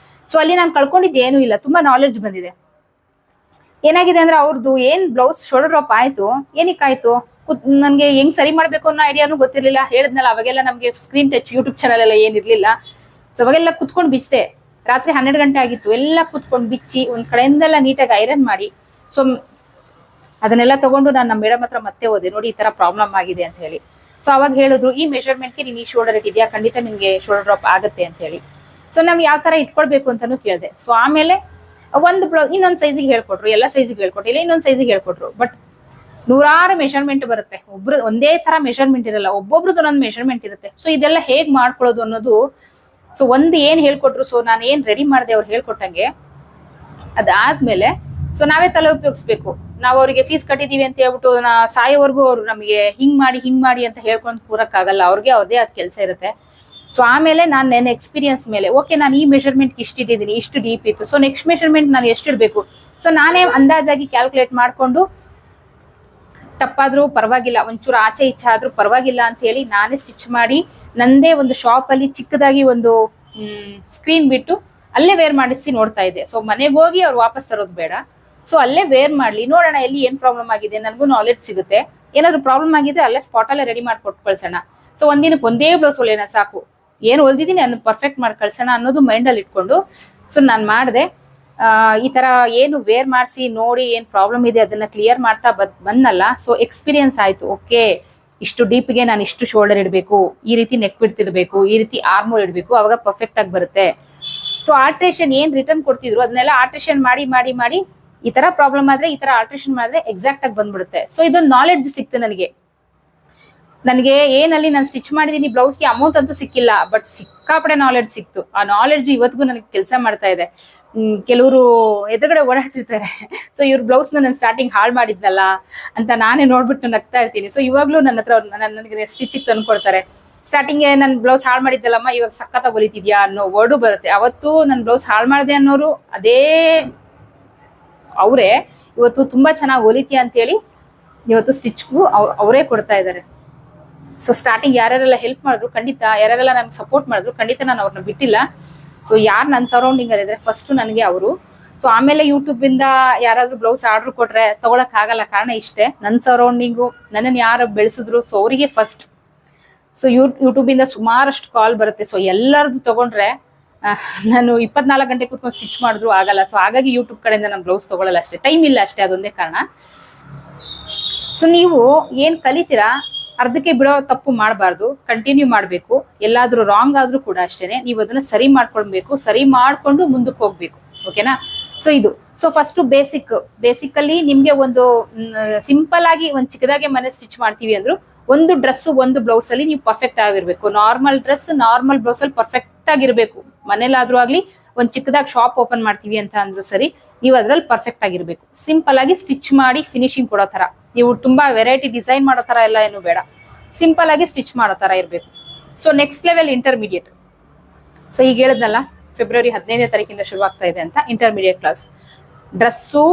Speaker 1: ಸೊ ಅಲ್ಲಿ ನಾನು ಕಳ್ಕೊಂಡಿದ್ದು ಏನೂ ಇಲ್ಲ, ತುಂಬಾ ನಾಲೆಡ್ಜ್ ಬಂದಿದೆ. ಏನಾಗಿದೆ ಅಂದ್ರೆ ಅವ್ರದ್ದು ಏನ್ ಬ್ಲೌಸ್ ಶೋಲ್ಡರ್ ಡ್ರಾಪ್ ಆಯ್ತು, ಏನಕ್ಕಾಯ್ತು, ನನ್ಗೆ ಹೆಂಗ್ ಸರಿ ಮಾಡ್ಬೇಕು ಅನ್ನೋ ಐಡಿಯಾನು ಗೊತ್ತಿರ್ಲಿಲ್ಲ. ಹೇಳಿದ್ನಲ್ಲ, ಅವಾಗೆಲ್ಲ ನಮ್ಗೆ ಸ್ಕ್ರೀನ್ ಟಚ್ ಯೂಟ್ಯೂಬ್ ಚಾನಲ್ ಎಲ್ಲ ಏನಿರ್ಲಿಲ್ಲ. ಸೊ ಅವಾಗೆಲ್ಲ ಕುತ್ಕೊಂಡು ಬಿಚ್ಚಿದೆ. ರಾತ್ರಿ 12 ಗಂಟೆ ಆಗಿತ್ತು, ಎಲ್ಲ ಕುತ್ಕೊಂಡು ಬಿಚ್ಚಿ ಒಂದ್ ಕಡೆಯಿಂದೆಲ್ಲ ನೀಟಾಗಿ ಐರನ್ ಮಾಡಿ, ಸೊ ಅದನ್ನೆಲ್ಲ ತಗೊಂಡು ನಾನು ನಮ್ಮ ಮೇಡಮ್ ಹತ್ರ ಮತ್ತೆ ಹೋದೆ, ನೋಡಿ ಈ ತರ ಪ್ರಾಬ್ಲಮ್ ಆಗಿದೆ ಅಂತ ಹೇಳಿ. ಸೊ ಅವಾಗ ಹೇಳಿದ್ರು, ಈ ಮೆಷರ್ಮೆಂಟ್ಗೆ ನೀನು ಈ ಶೋಲ್ಡರ್ ಇಟ್ಟಿದ್ಯಾ, ಖಂಡಿತ ನಿಮ್ಗೆ ಶೋಲ್ಡರ್ ಡ್ರಾಪ್ ಆಗುತ್ತೆ ಅಂತ ಹೇಳಿ. ಸೊ ನಾವ್ ಯಾವ ತರ ಇಟ್ಕೊಳ್ಬೇಕು ಅಂತಾನು ಕೇಳಿದೆ. ಸೊ ಆಮೇಲೆ ಒಂದು ಬ್ಲೌಸ್ ಇನ್ನೊಂದು ಸೈಜಿಗೆ ಹೇಳ್ಕೊಟ್ರು, ಎಲ್ಲ ಸೈಜಿಗೆ ಹೇಳ್ಕೊಟ್ರು, ಇಲ್ಲ ಇನ್ನೊಂದು ಸೈಜಿಗೆ ಹೇಳ್ಕೊಟ್ರು. ಬಟ್ 100 ಮೆಷರ್ಮೆಂಟ್ ಬರುತ್ತೆ, ಒಂದೇ ತರ ಮೆಷರ್ಮೆಂಟ್ ಇರಲ್ಲ, ಒಬ್ಬೊಬ್ರದ್ದು ಒಂದೊಂದು ಮೆಷರ್ಮೆಂಟ್ ಇರುತ್ತೆ. ಸೊ ಇದೆಲ್ಲ ಹೇಗ್ ಮಾಡ್ಕೊಳ್ಳೋದು ಅನ್ನೋದು. ಸೊ ಒಂದು ಏನ್ ಹೇಳ್ಕೊಟ್ರು, ಸೊ ನಾನು ಏನ್ ರೆಡಿ ಮಾಡಿದೆ ಅವ್ರು ಹೇಳ್ಕೊಟ್ಟಂಗೆ, ಅದಾದ್ಮೇಲೆ ಸೊ ನಾವೇ ತಲೆ ಉಪಯೋಗಿಸ್ಬೇಕು. ನಾವು ಅವರಿಗೆ ಫೀಸ್ ಕಟ್ಟಿದೀವಿ ಅಂತ ಹೇಳ್ಬಿಟ್ಟು ಸಾಯೋವರೆಗೂ ಅವ್ರು ನಮಗೆ ಹಿಂಗ್ ಮಾಡಿ ಅಂತ ಹೇಳ್ಕೊಂಡು ಕೂರಕ್ಕಾಗಲ್ಲ. ಅವ್ರಿಗೆ ಅವ್ರದೇ ಆದ ಕೆಲಸ ಇರುತ್ತೆ. ಸೊ ಆಮೇಲೆ ನಾನು ನನ್ನ ಎಕ್ಸ್ಪೀರಿಯನ್ಸ್ ಮೇಲೆ, ಓಕೆ ನಾನು ಈ ಮೆಷರ್ಮೆಂಟ್ ಇಷ್ಟು ಇಟ್ಟಿದ್ದೀನಿ, ಇಷ್ಟು ಡೀಪ್ ಇತ್ತು, ಸೊ ನೆಕ್ಸ್ಟ್ ಮೆಷರ್ಮೆಂಟ್ ನಾನು ಎಷ್ಟು ಇಡಬೇಕು, ಸೊ ನಾನೇ ಅಂದಾಜಾಗಿ ಕ್ಯಾಲ್ಕುಲೇಟ್ ಮಾಡ್ಕೊಂಡು, ತಪ್ಪಾದ್ರೂ ಪರವಾಗಿಲ್ಲ, ಒಂಚೂರು ಆಚೆ ಈಚೆ ಆದ್ರೂ ಪರವಾಗಿಲ್ಲ ಅಂತ ಹೇಳಿ ನಾನೇ ಸ್ಟಿಚ್ ಮಾಡಿ, ನಂದೇ ಒಂದು ಶಾಪ್ ಅಲ್ಲಿ ಚಿಕ್ಕದಾಗಿ ಒಂದು ಸ್ಕ್ರೀನ್ ಬಿಟ್ಟು ಅಲ್ಲೇ ವೇರ್ ಮಾಡಿಸಿ ನೋಡ್ತಾ ಇದ್ದೆ. ಸೊ ಮನೆಗೆ ಹೋಗಿ ಅವ್ರು ವಾಪಸ್ ತರೋದು ಬೇಡ, ಸೊ ಅಲ್ಲೇ ವೇರ್ ಮಾಡ್ಲಿ, ನೋಡೋಣ ಎಲ್ಲಿ ಏನ್ ಪ್ರಾಬ್ಲಮ್ ಆಗಿದೆ, ನನಗೂ ನಾಲೆಡ್ಜ್ ಸಿಗುತ್ತೆ. ಏನಾದ್ರು ಪ್ರಾಬ್ಲಮ್ ಆಗಿದ್ರೆ ಅಲ್ಲೇ ಸ್ಪಾಟ್ ಅಲ್ಲೇ ರೆಡಿ ಮಾಡಿ ಕೊಟ್ಟು ಕಳ್ಸೋಣ. ಸೊ ಒಂದಿನಕ್ಕೆ ಒಂದೇ ಬ್ಲೌಸ್ ಹೊಲಿಯೋಣ ಸಾಕು, ಏನು ಹೊಲ್ದಿದ್ದೀನಿ ಅದನ್ನ ಪರ್ಫೆಕ್ಟ್ ಮಾಡಿ ಕಳ್ಸೋಣ ಅನ್ನೋದು ಮೈಂಡ್ ಅಲ್ಲಿ ಇಟ್ಕೊಂಡು ಸೊ ನಾನು ಮಾಡಿದೆ. ಈ ತರ ಏನು ವೇರ್ ಮಾಡಿಸಿ ನೋಡಿ ಏನ್ ಪ್ರಾಬ್ಲಮ್ ಇದೆ ಅದನ್ನ ಕ್ಲಿಯರ್ ಮಾಡ್ತಾ ಬಂದಲ್ಲ. ಸೊ ಎಕ್ಸ್ಪೀರಿಯನ್ಸ್ ಆಯ್ತು, ಓಕೆ ಇಷ್ಟು ಡೀಪ್ಗೆ ನಾನು ಇಷ್ಟು ಶೋಲ್ಡರ್ ಇಡಬೇಕು, ಈ ರೀತಿ ನೆಕ್ ಬಿಡ್ತ್ ಇಡಬೇಕು, ಈ ರೀತಿ ಆರ್ಮೋರ್ ಇಡಬೇಕು, ಅವಾಗ ಪರ್ಫೆಕ್ಟ್ ಆಗಿ ಬರುತ್ತೆ. ಸೊ ಆಲ್ಟ್ರೇಷನ್ ಏನ್ ರಿಟರ್ನ್ ಕೊಡ್ತಿದ್ರು ಅದನ್ನೆಲ್ಲ ಆಲ್ಟ್ರೇಷನ್ ಮಾಡಿ ಈ ತರ ಪ್ರಾಬ್ಲಮ್ ಆದ್ರೆ ಈ ತರ ಆಲ್ಟ್ರೇಷನ್ ಮಾಡಿದ್ರೆ ಎಕ್ಸಾಕ್ಟ್ ಆಗಿ ಬಂದ್ಬಿಡುತ್ತೆ. ಸೊ ಇದೊಂದು ನಾಲೆಡ್ಜ್ ಸಿಕ್ತು ನನಗೆ ಏನಲ್ಲಿ ನಾನು ಸ್ಟಿಚ್ ಮಾಡಿದೀನಿ, ಬ್ಲೌಸ್ಗೆ ಅಮೌಂಟ್ ಅಂತೂ ಸಿಕ್ಕಿಲ್ಲ, ಬಟ್ ಸಿಕ್ಕಾಪಡೆ ನಾಲೆಡ್ಜ್ ಸಿಕ್ತು. ಆ ನಾಲೆಡ್ಜ್ ಇವತ್ತಿಗೂ ನನಗೆ ಕೆಲಸ ಮಾಡ್ತಾ ಇದೆ. ಕೆಲವರು ಎದುರುಗಡೆ ಓಡಾಡ್ತಿರ್ತಾರೆ, ಸೊ ಇವ್ರ ಬ್ಲೌಸ್ ನಾನು ಸ್ಟಾರ್ಟಿಂಗ್ ಹಾಳು ಮಾಡಿದ್ನಲ್ಲ ಅಂತ ನಾನೇ ನೋಡ್ಬಿಟ್ಟು ನಗ್ತಾ ಇರ್ತೀನಿ. ಸೊ ಇವಾಗ್ಲೂ ನನ್ನ ಹತ್ರ ನನಗೆ ಸ್ಟಿಚಿಗೆ ತಂದ್ಕೊಡ್ತಾರೆ. ಸ್ಟಾರ್ಟಿಂಗ್ ನನ್ನ ಬ್ಲೌಸ್ ಹಾಳು ಮಾಡಿದ್ದಲ್ಲಮ್ಮ, ಇವಾಗ ಸಖತ್ತಾಗಿ ಹೊಲಿತಿದ್ಯಾ ಅನ್ನೋ ವರ್ಡು ಬರುತ್ತೆ. ಅವತ್ತು ನನ್ನ ಬ್ಲೌಸ್ ಹಾಳು ಮಾಡಿದೆ ಅನ್ನೋರು ಅದೇ ಅವರೇ ಇವತ್ತು ತುಂಬಾ ಚೆನ್ನಾಗಿ ಹೊಲಿತೀಯ ಅಂತೇಳಿ ಇವತ್ತು ಸ್ಟಿಚ್ಗೂ ಅವರೇ ಕೊಡ್ತಾ ಇದ್ದಾರೆ. ಸೊ ಸ್ಟಾರ್ಟಿಂಗ್ ಯಾರ್ಯಾರೆಲ್ಲ ಹೆಲ್ಪ್ ಮಾಡಿದ್ರು ಖಂಡಿತ, ಯಾರ್ಯಾರೆಲ್ಲ ನಮ್ಗೆ ಸಪೋರ್ಟ್ ಮಾಡಿದ್ರು ಖಂಡಿತ ನಾನು ಅವ್ರನ್ನ ಬಿಟ್ಟಿಲ್ಲ. ಸೊ ಯಾರು ನನ್ನ ಸರೌಂಡಿಂಗ್ ಅಲ್ಲಿ ಇದ್ರೆ ಫಸ್ಟ್ ನನಗೆ ಅವರು. ಸೊ ಆಮೇಲೆ ಯೂಟ್ಯೂಬ್ ಇಂದ ಯಾರಾದ್ರೂ ಬ್ಲೌಸ್ ಆರ್ಡರ್ ಕೊಟ್ರೆ ತಗೊಳಕ್ ಆಗಲ್ಲ. ಕಾರಣ ಇಷ್ಟೇ, ನನ್ನ ಸರೌಂಡಿಂಗು ನನ್ನನ್ನು ಯಾರು ಬೆಳೆಸಿದ್ರು ಸೊ ಅವರಿಗೆ ಫಸ್ಟ್. ಸೊ ಯೂಟ್ಯೂಬ್ ಇಂದ ಸುಮಾರಷ್ಟು ಕಾಲ್ ಬರುತ್ತೆ. ಸೊ ಎಲ್ಲರದ್ದು ತಗೊಂಡ್ರೆ ನಾನು 24 ಗಂಟೆ ಕೂತ್ಕೊಂಡು ಸ್ಟಿಚ್ ಮಾಡಿದ್ರು ಆಗಲ್ಲ. ಸೊ ಹಾಗಾಗಿ ಯೂಟ್ಯೂಬ್ ಕಡೆಯಿಂದ ನಾನು ಬ್ಲೌಸ್ ತಗೊಳ್ಳಲ್ಲ ಅಷ್ಟೇ, ಟೈಮ್ ಇಲ್ಲ ಅಷ್ಟೇ, ಅದೊಂದೇ ಕಾರಣ. ಸೊ ನೀವು ಏನ್ ಕಲಿತೀರಾ ಅರ್ಧಕ್ಕೆ ಬಿಡೋ ತಪ್ಪು ಮಾಡಬಾರ್ದು, ಕಂಟಿನ್ಯೂ ಮಾಡಬೇಕು. ಎಲ್ಲಾದ್ರೂ ರಾಂಗ್ ಆದ್ರೂ ಕೂಡ ಅಷ್ಟೇನೆ, ನೀವು ಅದನ್ನ ಸರಿ ಮಾಡ್ಕೊಳ್ಬೇಕು, ಸರಿ ಮಾಡ್ಕೊಂಡು ಮುಂದಕ್ಕೆ ಹೋಗ್ಬೇಕು. ಓಕೆನಾ? ಸೊ ಇದು ಫಸ್ಟ್ ಬೇಸಿಕಲಿ ನಿಮ್ಗೆ ಒಂದು ಸಿಂಪಲ್ ಆಗಿ ಒಂದು ಚಿಕ್ಕದಾಗೆ ಮನೆ ಸ್ಟಿಚ್ ಮಾಡ್ತೀವಿ ಅಂದ್ರು ಒಂದು ಡ್ರೆಸ್ ಒಂದು ಬ್ಲೌಸ್ ಅಲ್ಲಿ ನೀವು ಪರ್ಫೆಕ್ಟ್ ಆಗಿರ್ಬೇಕು. ನಾರ್ಮಲ್ ಡ್ರೆಸ್ ನಾರ್ಮಲ್ ಬ್ಲೌಸ್ ಅಲ್ಲಿ ಪರ್ಫೆಕ್ಟ್ ಆಗಿರ್ಬೇಕು. ಮನೇಲಾದ್ರೂ ಆಗ್ಲಿ ಒಂದ್ ಚಿಕ್ಕದಾಗಿ ಶಾಪ್ ಓಪನ್ ಮಾಡ್ತೀವಿ ಅಂತ ಅಂದ್ರು ಸರಿ, ನೀವು ಅದ್ರಲ್ಲಿ ಪರ್ಫೆಕ್ಟ್ ಆಗಿರ್ಬೇಕು. ಸಿಂಪಲ್ ಆಗಿ ಸ್ಟಿಚ್ ಮಾಡಿ ಫಿನಿಶಿಂಗ್ ಕೊಡೋ ತರ, ನೀವು ತುಂಬಾ ವೆರೈಟಿ ಡಿಸೈನ್ ಮಾಡೋ ತರ ಎಲ್ಲ ಏನು ಬೇಡ, ಸಿಂಪಲ್ ಆಗಿ ಸ್ಟಿಚ್ ಮಾಡೋ ತರ ಇರ್ಬೇಕು. So next level intermediate. So ಈಗ ಹೇಳಿದ್ನಲ್ಲ, ಫೆಬ್ರವರಿ 15ನೇ ತಾರೀಕಿಂದ ಶುರು ಆಗ್ತಾ ಇದೆ ಅಂತ ಇಂಟರ್ಮೀಡಿಯೇಟ್ ಕ್ಲಾಸ್. ಡ್ರೆಸ್ಸು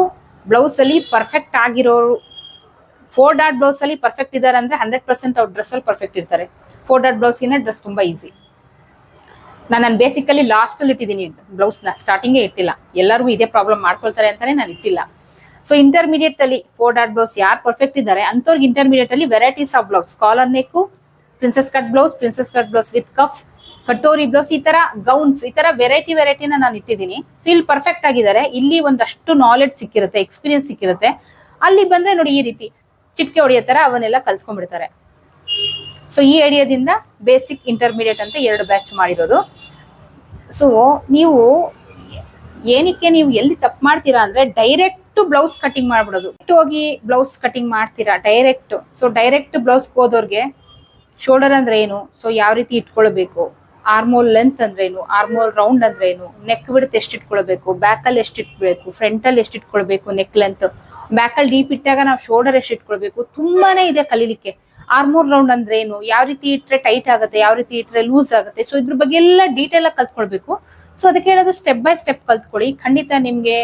Speaker 1: ಬ್ಲೌಸ್ ಅಲ್ಲಿ ಪರ್ಫೆಕ್ಟ್ ಆಗಿರೋರು, 4 ಡಾಟ್ ಬ್ಲೌಸ್ ಅಲ್ಲಿ ಪರ್ಫೆಕ್ಟ್ ಇದಾರೆ ಅಂದ್ರೆ 100% ಅವ್ರ ಡ್ರೆಸ್ ಅಲ್ಲಿ ಪರ್ಫೆಕ್ಟ್ ಇರ್ತಾರೆ. 4 ಡಾಟ್ ಬ್ಲೌಸ್ ಗಿನ ಡ್ರೆಸ್ ತುಂಬಾ ಈಸಿ. ನಾನು ಬೇಸಿಕಲಿ ಲಾಸ್ಟ್ ಅಲ್ಲಿ ಇಟ್ಟಿದ್ದೀನಿ ಬ್ಲೌಸ್ ನ, ಸ್ಟಾರ್ಟಿಂಗೇ ಇಟ್ಟಿಲ್ಲ. ಎಲ್ಲರಿಗೂ ಇದೇ ಪ್ರಾಬ್ಲಮ್ ಮಾಡ್ಕೊಳ್ತಾರೆ ಅಂತಾನೆ ನಾನು ಇಟ್ಟಿಲ್ಲ. ಸೊ ಇಂಟರ್ಮೀಡಿಯೇಟ್ ಅಲ್ಲಿ 4 ಡಾಟ್ ಬ್ಲೌಸ್ ಯಾರು ಪರ್ಫೆಕ್ಟ್ ಇದ್ದಾರೆ ಅಂತವ್ರಿಗೆ ಇಂಟರ್ಮೀಡಿಯೇಟ್ ಅಲ್ಲಿ varieties of blouse, collar neck, princess cut blouse with cuff, katori blouse, ಈ ತರ ಗೌನ್ಸ್, ಈ ತರ ವೆರೈಟಿನ ನಾನು ಇಟ್ಟಿದ್ದೀನಿ. ಸೊ ಇಲ್ಲಿ ಪರ್ಫೆಕ್ಟ್ ಆಗಿದ್ದಾರೆ. ಇಲ್ಲಿ ಒಂದಷ್ಟು ನಾಲೆಡ್ಜ್ ಸಿಕ್ಕಿರುತ್ತೆ, ಎಕ್ಸ್ಪೀರಿಯನ್ಸ್ ಸಿಕ್ಕಿರುತ್ತೆ. ಅಲ್ಲಿ ಬಂದ್ರೆ ನೋಡಿ ಈ ರೀತಿ ಚಿಟ್ಕೆ ಹೊಡೆಯೋ ತರ ಅವನ್ನೆಲ್ಲ ಕಲ್ಸ್ಕೊಂಡ್ಬಿಡ್ತಾರೆ. ಸೊ ಈ ಐಡಿಯಾದಿಂದ ಬೇಸಿಕ್ ಇಂಟರ್ಮೀಡಿಯೇಟ್ ಅಂತ 2 ಬ್ಯಾಚ್ ಮಾಡಿರೋದು. ಸೊ ನೀವು ಏನಕ್ಕೆ ನೀವು ಎಲ್ಲಿ ತಪ್ಪು ಮಾಡ್ತೀರಾ ಅಂದ್ರೆ ಡೈರೆಕ್ಟ್ ಬ್ಲೌಸ್ ಕಟಿಂಗ್ ಮಾಡ್ಬಿಡೋದು. ಹೋಗಿ ಬ್ಲೌಸ್ ಕಟಿಂಗ್ ಮಾಡ್ತೀರಾ ಡೈರೆಕ್ಟ್. ಸೊ ಡೈರೆಕ್ಟ್ ಬ್ಲೌಸ್ ಹೋದವ್ರಿಗೆ ಶೋಲ್ಡರ್ ಅಂದ್ರೆ ಏನು, ಸೊ ಯಾವ ರೀತಿ ಇಟ್ಕೊಳ್ಬೇಕು, ಆರ್ಮೋಲ್ ಲೆಂತ್ ಅಂದ್ರೆ ಏನು, ಆರ್ಮೋಲ್ ರೌಂಡ್ ಅಂದ್ರೆ ಏನು, ನೆಕ್ ಬಿಡ್ತ್ ಎಷ್ಟು ಇಟ್ಕೊಳ್ಬೇಕು, ಬ್ಯಾಕ್ ಅಲ್ಲಿ ಎಷ್ಟು ಇಟ್ಬೇಕು, ಫ್ರಂಟ್ ಅಲ್ಲಿ ಎಷ್ಟು ಇಟ್ಕೊಳ್ಬೇಕು, ನೆಕ್ ಲೆಂತ್, ಬ್ಯಾಕ್ ಅಲ್ಲಿ ಡೀಪ್ ಇಟ್ಟಾಗ ನಾವು ಶೋಲ್ಡರ್ ಎಷ್ಟು ಇಟ್ಕೊಳ್ಬೇಕು, ತುಂಬಾನೇ ಇದೆ ಕಲೀಲಿಕ್ಕೆ. ಆರ್ಮೋಲ್ ರೌಂಡ್ ಅಂದ್ರೆ ಏನು, ಯಾವ ರೀತಿ ಇಟ್ರೆ ಟೈಟ್ ಆಗುತ್ತೆ, ಯಾವ ರೀತಿ ಇಟ್ರೆ ಲೂಸ್ ಆಗುತ್ತೆ. ಸೊ ಇದ್ರ ಬಗ್ಗೆ ಎಲ್ಲ ಡೀಟೇಲ್ ಆಗಿ ಕಲ್ತ್ಕೊಳ್ಬೇಕು. ಸೊ ಅದಕ್ಕೆ ಹೇಳೋದು ಸ್ಟೆಪ್ ಬೈ ಸ್ಟೆಪ್ ಕಲ್ತ್ಕೊಳ್ಳಿ. ಖಂಡಿತ ನಿಮ್ಗೆ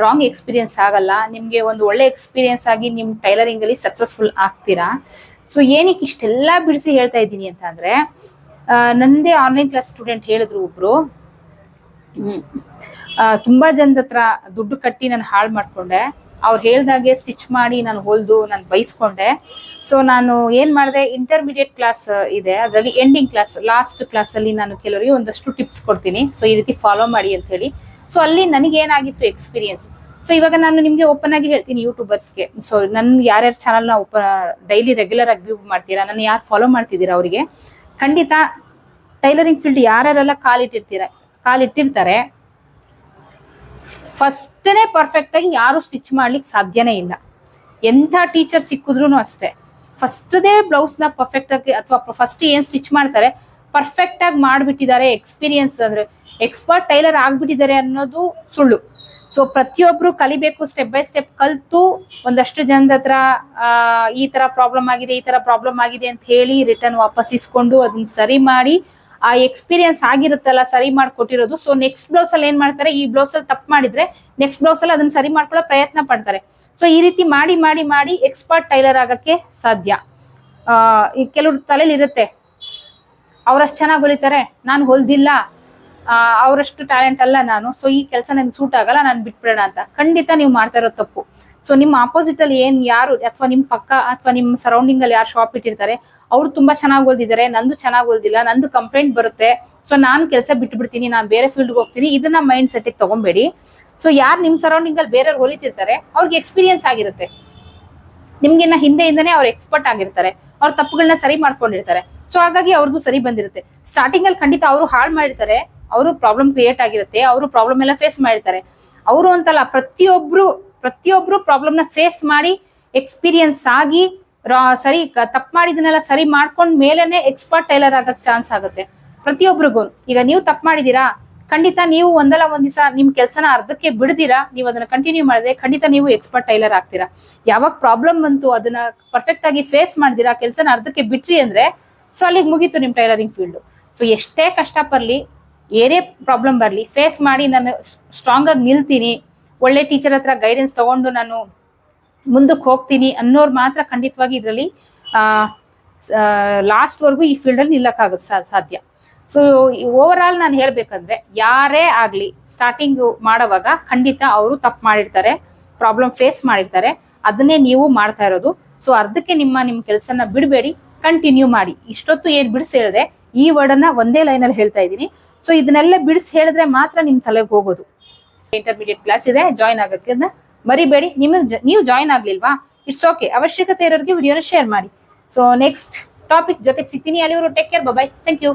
Speaker 1: ರಾಂಗ್ ಎಕ್ಸ್ಪೀರಿಯನ್ಸ್ ಆಗಲ್ಲ, ನಿಮ್ಗೆ ಒಂದು ಒಳ್ಳೆ ಎಕ್ಸ್ಪೀರಿಯನ್ಸ್ ಆಗಿ ನಿಮ್ ಟೈಲರಿಂಗ್ ಅಲ್ಲಿ ಸಕ್ಸಸ್ಫುಲ್ ಆಗ್ತೀರಾ. ಸೊ ಏನಕ್ಕೆ ಇಷ್ಟೆಲ್ಲ ಬಿಡಿಸಿ ಹೇಳ್ತಾ ಇದ್ದೀನಿ ಅಂತ ಅಂದ್ರೆ, ನಂದೇ ಆನ್ಲೈನ್ ಕ್ಲಾಸ್ ಸ್ಟೂಡೆಂಟ್ ಹೇಳಿದ್ರು ಒಬ್ರು, ತುಂಬಾ ಜನದ ಹತ್ರ ದುಡ್ಡು ಕಟ್ಟಿ ನಾನು ಹಾಳು ಮಾಡ್ಕೊಂಡೆ, ಅವ್ರು ಹೇಳ್ದಾಗೆ ಸ್ಟಿಚ್ ಮಾಡಿ ನಾನು ಹೊಲ್ದು ನಾನು ಬೈಸ್ಕೊಂಡೆ. ಸೊ ನಾನು ಏನ್ ಮಾಡಿದೆ, ಇಂಟರ್ಮೀಡಿಯೇಟ್ ಕ್ಲಾಸ್ ಇದೆ, ಅದರಲ್ಲಿ ಎಂಡಿಂಗ್ ಕ್ಲಾಸ್, ಲಾಸ್ಟ್ ಕ್ಲಾಸ್ ಅಲ್ಲಿ ನಾನು ಕೆಲವರಿಗೆ ಒಂದಷ್ಟು ಟಿಪ್ಸ್ ಕೊಡ್ತೀನಿ. ಸೊ ಈ ರೀತಿ ಫಾಲೋ ಮಾಡಿ ಅಂತ ಹೇಳಿ. ಸೊ ಅಲ್ಲಿ ನನಗೆ ಏನಾಗಿತ್ತು ಎಕ್ಸ್ಪೀರಿಯನ್ಸ್. ಸೊ ಇವಾಗ ನಾನು ನಿಮ್ಗೆ ಓಪನ್ ಆಗಿ ಹೇಳ್ತೀನಿ ಯೂಟ್ಯೂಬರ್ಸ್ಗೆ. ಸೊ ನನ್ ಯಾರ್ಯಾರ ಚಾನಲ್ ನ ಡೈಲಿ ರೆಗ್ಯುಲರ್ ಆಗಿ ವ್ಯೂ ಮಾಡ್ತೀರಾ, ನನ್ನ ಯಾರು ಫಾಲೋ ಮಾಡ್ತಿದ್ದೀರಾ ಅವರಿಗೆ ಖಂಡಿತ ಟೈಲರಿಂಗ್ ಫೀಲ್ಡ್ ಯಾರ್ಯಾರೆಲ್ಲ ಕಾಲಿಟ್ಟಿರ್ತಾರೆ ಫಸ್ಟ್ನೇ ಪರ್ಫೆಕ್ಟ್ ಆಗಿ ಯಾರು ಸ್ಟಿಚ್ ಮಾಡ್ಲಿಕ್ಕೆ ಸಾಧ್ಯನೇ ಇಲ್ಲ. ಎಂಥ ಟೀಚರ್ ಸಿಕ್ಕಿದ್ರು ಅಷ್ಟೇ, ಫಸ್ಟ್ ದೇ ಬ್ಲೌಸ್ ನ ಪರ್ಫೆಕ್ಟ್ ಆಗಿ ಅಥವಾ ಫಸ್ಟ್ ಏನ್ ಸ್ಟಿಚ್ ಮಾಡ್ತಾರೆ ಪರ್ಫೆಕ್ಟ್ ಆಗಿ ಮಾಡ್ಬಿಟ್ಟಿದ್ದಾರೆ, ಎಕ್ಸ್ಪೀರಿಯನ್ಸ್ ಅಂದ್ರೆ ಎಕ್ಸ್ಪರ್ಟ್ ಟೈಲರ್ ಆಗ್ಬಿಟ್ಟಿದ್ದಾರೆ ಅನ್ನೋದು ಸುಳ್ಳು. ಸೊ ಪ್ರತಿಯೊಬ್ರು ಕಲಿಬೇಕು, ಸ್ಟೆಪ್ ಬೈ ಸ್ಟೆಪ್ ಕಲ್ತು ಒಂದಷ್ಟು ಜನದ ಹತ್ರ ಈ ತರ ಪ್ರಾಬ್ಲಮ್ ಆಗಿದೆ ಅಂತ ಹೇಳಿ ರಿಟರ್ನ್ ವಾಪಸ್ ಇಸ್ಕೊಂಡು ಅದನ್ನ ಸರಿ ಮಾಡಿ ಆ ಎಕ್ಸ್ಪೀರಿಯನ್ಸ್ ಆಗಿರುತ್ತಲ್ಲ ಸರಿ ಮಾಡ್ಕೊಟ್ಟಿರೋದು. ಸೊ ನೆಕ್ಸ್ಟ್ ಬ್ಲೌಸ್ ಅಲ್ಲಿ ಏನ್ ಮಾಡ್ತಾರೆ, ಈ ಬ್ಲೌಸ್ ಅಲ್ಲಿ ತಪ್ಪು ಮಾಡಿದ್ರೆ ನೆಕ್ಸ್ಟ್ ಬ್ಲೌಸ್ ಅಲ್ಲಿ ಅದನ್ನ ಸರಿ ಮಾಡ್ಕೊಳ್ಳೋ ಪ್ರಯತ್ನ ಪಡ್ತಾರೆ. ಸೊ ಈ ರೀತಿ ಮಾಡಿ ಮಾಡಿ ಮಾಡಿ ಎಕ್ಸ್ಪರ್ಟ್ ಟೈಲರ್ ಆಗಕ್ಕೆ ಸಾಧ್ಯ. ಕೆಲವ್ರ ತಲೆಯಲ್ಲಿ ಇರುತ್ತೆ, ಅವ್ರಷ್ಟು ಚೆನ್ನಾಗಿ ಹೊಲಿತಾರೆ, ನಾನು ಹೊಲ್ದಿಲ್ಲ, ಅವರಷ್ಟು ಟ್ಯಾಲೆಂಟ್ ಅಲ್ಲ ನಾನು, ಸೊ ಈ ಕೆಲಸ ನನ್ಗೆ ಸೂಟ್ ಆಗಲ್ಲ, ನಾನು ಬಿಟ್ಬಿಡೋಣ ಅಂತ. ಖಂಡಿತ ನೀವು ಮಾಡ್ತಾ ಇರೋ ತಪ್ಪು. ಸೊ ನಿಮ್ಮ ಆಪೋಸಿಟ್ ಅಲ್ಲಿ ಯಾರು ಅಥವಾ ನಿಮ್ ಪಕ್ಕ ಅಥವಾ ನಿಮ್ ಸರೌಂಡಿಂಗ್ ಅಲ್ಲಿ ಯಾರು ಶಾಪ್ ಇಟ್ಟಿರ್ತಾರೆ, ಅವ್ರು ತುಂಬಾ ಚೆನ್ನಾಗಿ ಓದಿದ್ದಾರೆ, ನಂದು ಚೆನ್ನಾಗಿ ಓದಿಲ್ಲ, ನಂದು ಕಂಪ್ಲೇಂಟ್ ಬರುತ್ತೆ, ಸೊ ನಾನು ಕೆಲಸ ಬಿಟ್ಬಿಡ್ತೀನಿ, ನಾನು ಬೇರೆ ಫೀಲ್ಡ್ಗೆ ಹೋಗ್ತೀನಿ, ಇದನ್ನ ಮೈಂಡ್ ಸೆಟ್ ತಗೊಂಬೇಡಿ. ಸೊ ಯಾರು ನಿಮ್ ಸರೌಂಡಿಂಗ್ ಅಲ್ಲಿ ಬೇರೆಯವ್ರು ಹೊಲಿತಿರ್ತಾರೆ ಅವ್ರಿಗೆ ಎಕ್ಸ್ಪೀರಿಯನ್ಸ್ ಆಗಿರುತ್ತೆ, ನಿಮ್ಗಿನ್ನ ಹಿಂದೆಯಿಂದನೇ ಅವ್ರು ಎಕ್ಸ್ಪರ್ಟ್ ಆಗಿರ್ತಾರೆ, ಅವ್ರ ತಪ್ಪುಗಳನ್ನ ಸರಿ ಮಾಡ್ಕೊಂಡಿರ್ತಾರೆ. ಸೊ ಹಾಗಾಗಿ ಅವ್ರದ್ದು ಸರಿ ಬಂದಿರುತ್ತೆ. ಸ್ಟಾರ್ಟಿಂಗ್ ಅಲ್ಲಿ ಖಂಡಿತ ಅವರು ಹಾಳು ಮಾಡಿರ್ತಾರೆ, ಅವರು ಪ್ರಾಬ್ಲಮ್ ಕ್ರಿಯೇಟ್ ಆಗಿರುತ್ತೆ, ಅವರು ಪ್ರಾಬ್ಲಮ್ ಎಲ್ಲ ಫೇಸ್ ಮಾಡಿರ್ತಾರೆ. ಅವರು ಅಂತಲ್ಲ, ಪ್ರತಿಯೊಬ್ರು ಪ್ರಾಬ್ಲಮ್ ನ ಫೇಸ್ ಮಾಡಿ ಎಕ್ಸ್ಪೀರಿಯನ್ಸ್ ಆಗಿ ಸರಿ ತಪ್ಪು ಮಾಡಿದನ್ನೆಲ್ಲ ಸರಿ ಮಾಡ್ಕೊಂಡ್ ಮೇಲೆನೆ ಎಕ್ಸ್ಪರ್ಟ್ ಟೈಲರ್ ಆಗಕ್ ಚಾನ್ಸ್ ಆಗುತ್ತೆ ಪ್ರತಿಯೊಬ್ರಿಗೂ. ಈಗ ನೀವು ತಪ್ಪು ಮಾಡಿದೀರಾ, ಖಂಡಿತ ನೀವು ಒಂದಲ್ಲ ಒಂದ್ ದಿವಸ ನಿಮ್ ಕೆಲಸನ ಅರ್ಧಕ್ಕೆ ಬಿಡ್ದಿರಾ, ನೀವು ಅದನ್ನ ಕಂಟಿನ್ಯೂ ಮಾಡಿದ್ರೆ ಖಂಡಿತ ನೀವು ಎಕ್ಸ್ಪರ್ಟ್ ಟೈಲರ್ ಆಗ್ತೀರಾ. ಯಾವಾಗ ಪ್ರಾಬ್ಲಮ್ ಬಂತು ಅದನ್ನ ಪರ್ಫೆಕ್ಟ್ ಆಗಿ ಫೇಸ್ ಮಾಡಿದಿರಾ, ಕೆಲಸನ ಅರ್ಧಕ್ಕೆ ಬಿಟ್ರಿ ಅಂದ್ರೆ ಸೊ ಅಲ್ಲಿಗೆ ಮುಗೀತು ನಿಮ್ ಟೈಲರಿಂಗ್ ಫೀಲ್ಡ್. ಸೊ ಎಷ್ಟೇ ಕಷ್ಟ ಬರ್ಲಿ, ಏನೇ ಪ್ರಾಬ್ಲಮ್ ಬರ್ಲಿ, ಫೇಸ್ ಮಾಡಿ ನಾನು ಸ್ಟ್ರಾಂಗ್ ಆಗಿ ನಿಲ್ತೀನಿ, ಒಳ್ಳೆ ಟೀಚರ್ ಹತ್ರ ಗೈಡೆನ್ಸ್ ತಗೊಂಡು ನಾನು ಮುಂದಕ್ಕೆ ಹೋಗ್ತೀನಿ ಅನ್ನೋರು ಮಾತ್ರ ಖಂಡಿತವಾಗಿ ಇದರಲ್ಲಿ ಲಾಸ್ಟ್ ವರ್ಗು ಈ ಫೀಲ್ಡ್ ಅಲ್ಲಿ ನಿಲ್ಲಕ್ಕಾಗುತ್ತೆ ಸಾಧ್ಯ. ಸೊ ಓವರ್ ಆಲ್ ನಾನು ಹೇಳ್ಬೇಕಂದ್ರೆ ಯಾರೇ ಆಗ್ಲಿ ಸ್ಟಾರ್ಟಿಂಗ್ ಮಾಡೋವಾಗ ಖಂಡಿತ ಅವರು ತಪ್ಪು ಮಾಡಿರ್ತಾರೆ, ಪ್ರಾಬ್ಲಮ್ ಫೇಸ್ ಮಾಡಿರ್ತಾರೆ, ಅದನ್ನೇ ನೀವು ಮಾಡ್ತಾ ಇರೋದು. ಸೊ ಅರ್ಧಕ್ಕೆ ನಿಮ್ ಕೆಲಸನ ಬಿಡಬೇಡಿ, ಕಂಟಿನ್ಯೂ ಮಾಡಿ. ಇಷ್ಟೊತ್ತು ಏನ್ ಬಿಡಿಸಿ ಹೇಳಿದೆ ಈ ವರ್ಡ್ ಅನ್ನ ಒಂದೇ ಲೈನ್ ಅಲ್ಲಿ ಹೇಳ್ತಾ ಇದ್ದೀನಿ. ಸೊ ಇದನ್ನೆಲ್ಲ ಬಿಡಿಸಿ ಹೇಳಿದ್ರೆ ಮಾತ್ರ ನಿಮ್ ತಲೆಗೆ ಹೋಗೋದು. ಇಂಟರ್ಮೀಡಿಯೇಟ್ ಕ್ಲಾಸ್ ಇದೆ, ಜಾಯ್ನ್ ಆಗಕ್ಕೆ ಮರಿಬೇಡಿ. ನೀವು ಜಾಯ್ನ್ ಆಗ್ಲಿಲ್ವಾ, ಇಟ್ಸ್ ಓಕೆ. ಅವಶ್ಯಕತೆ ಇರೋರಿಗೆ ವಿಡಿಯೋನ ಶೇರ್ ಮಾಡಿ. ಸೊ ನೆಕ್ಸ್ಟ್ ಟಾಪಿಕ್ ಜೊತೆಗೆ ಸಿಗ್ತೀನಿ. ಅಲ್ಲಿವರು take care, bye, thank you.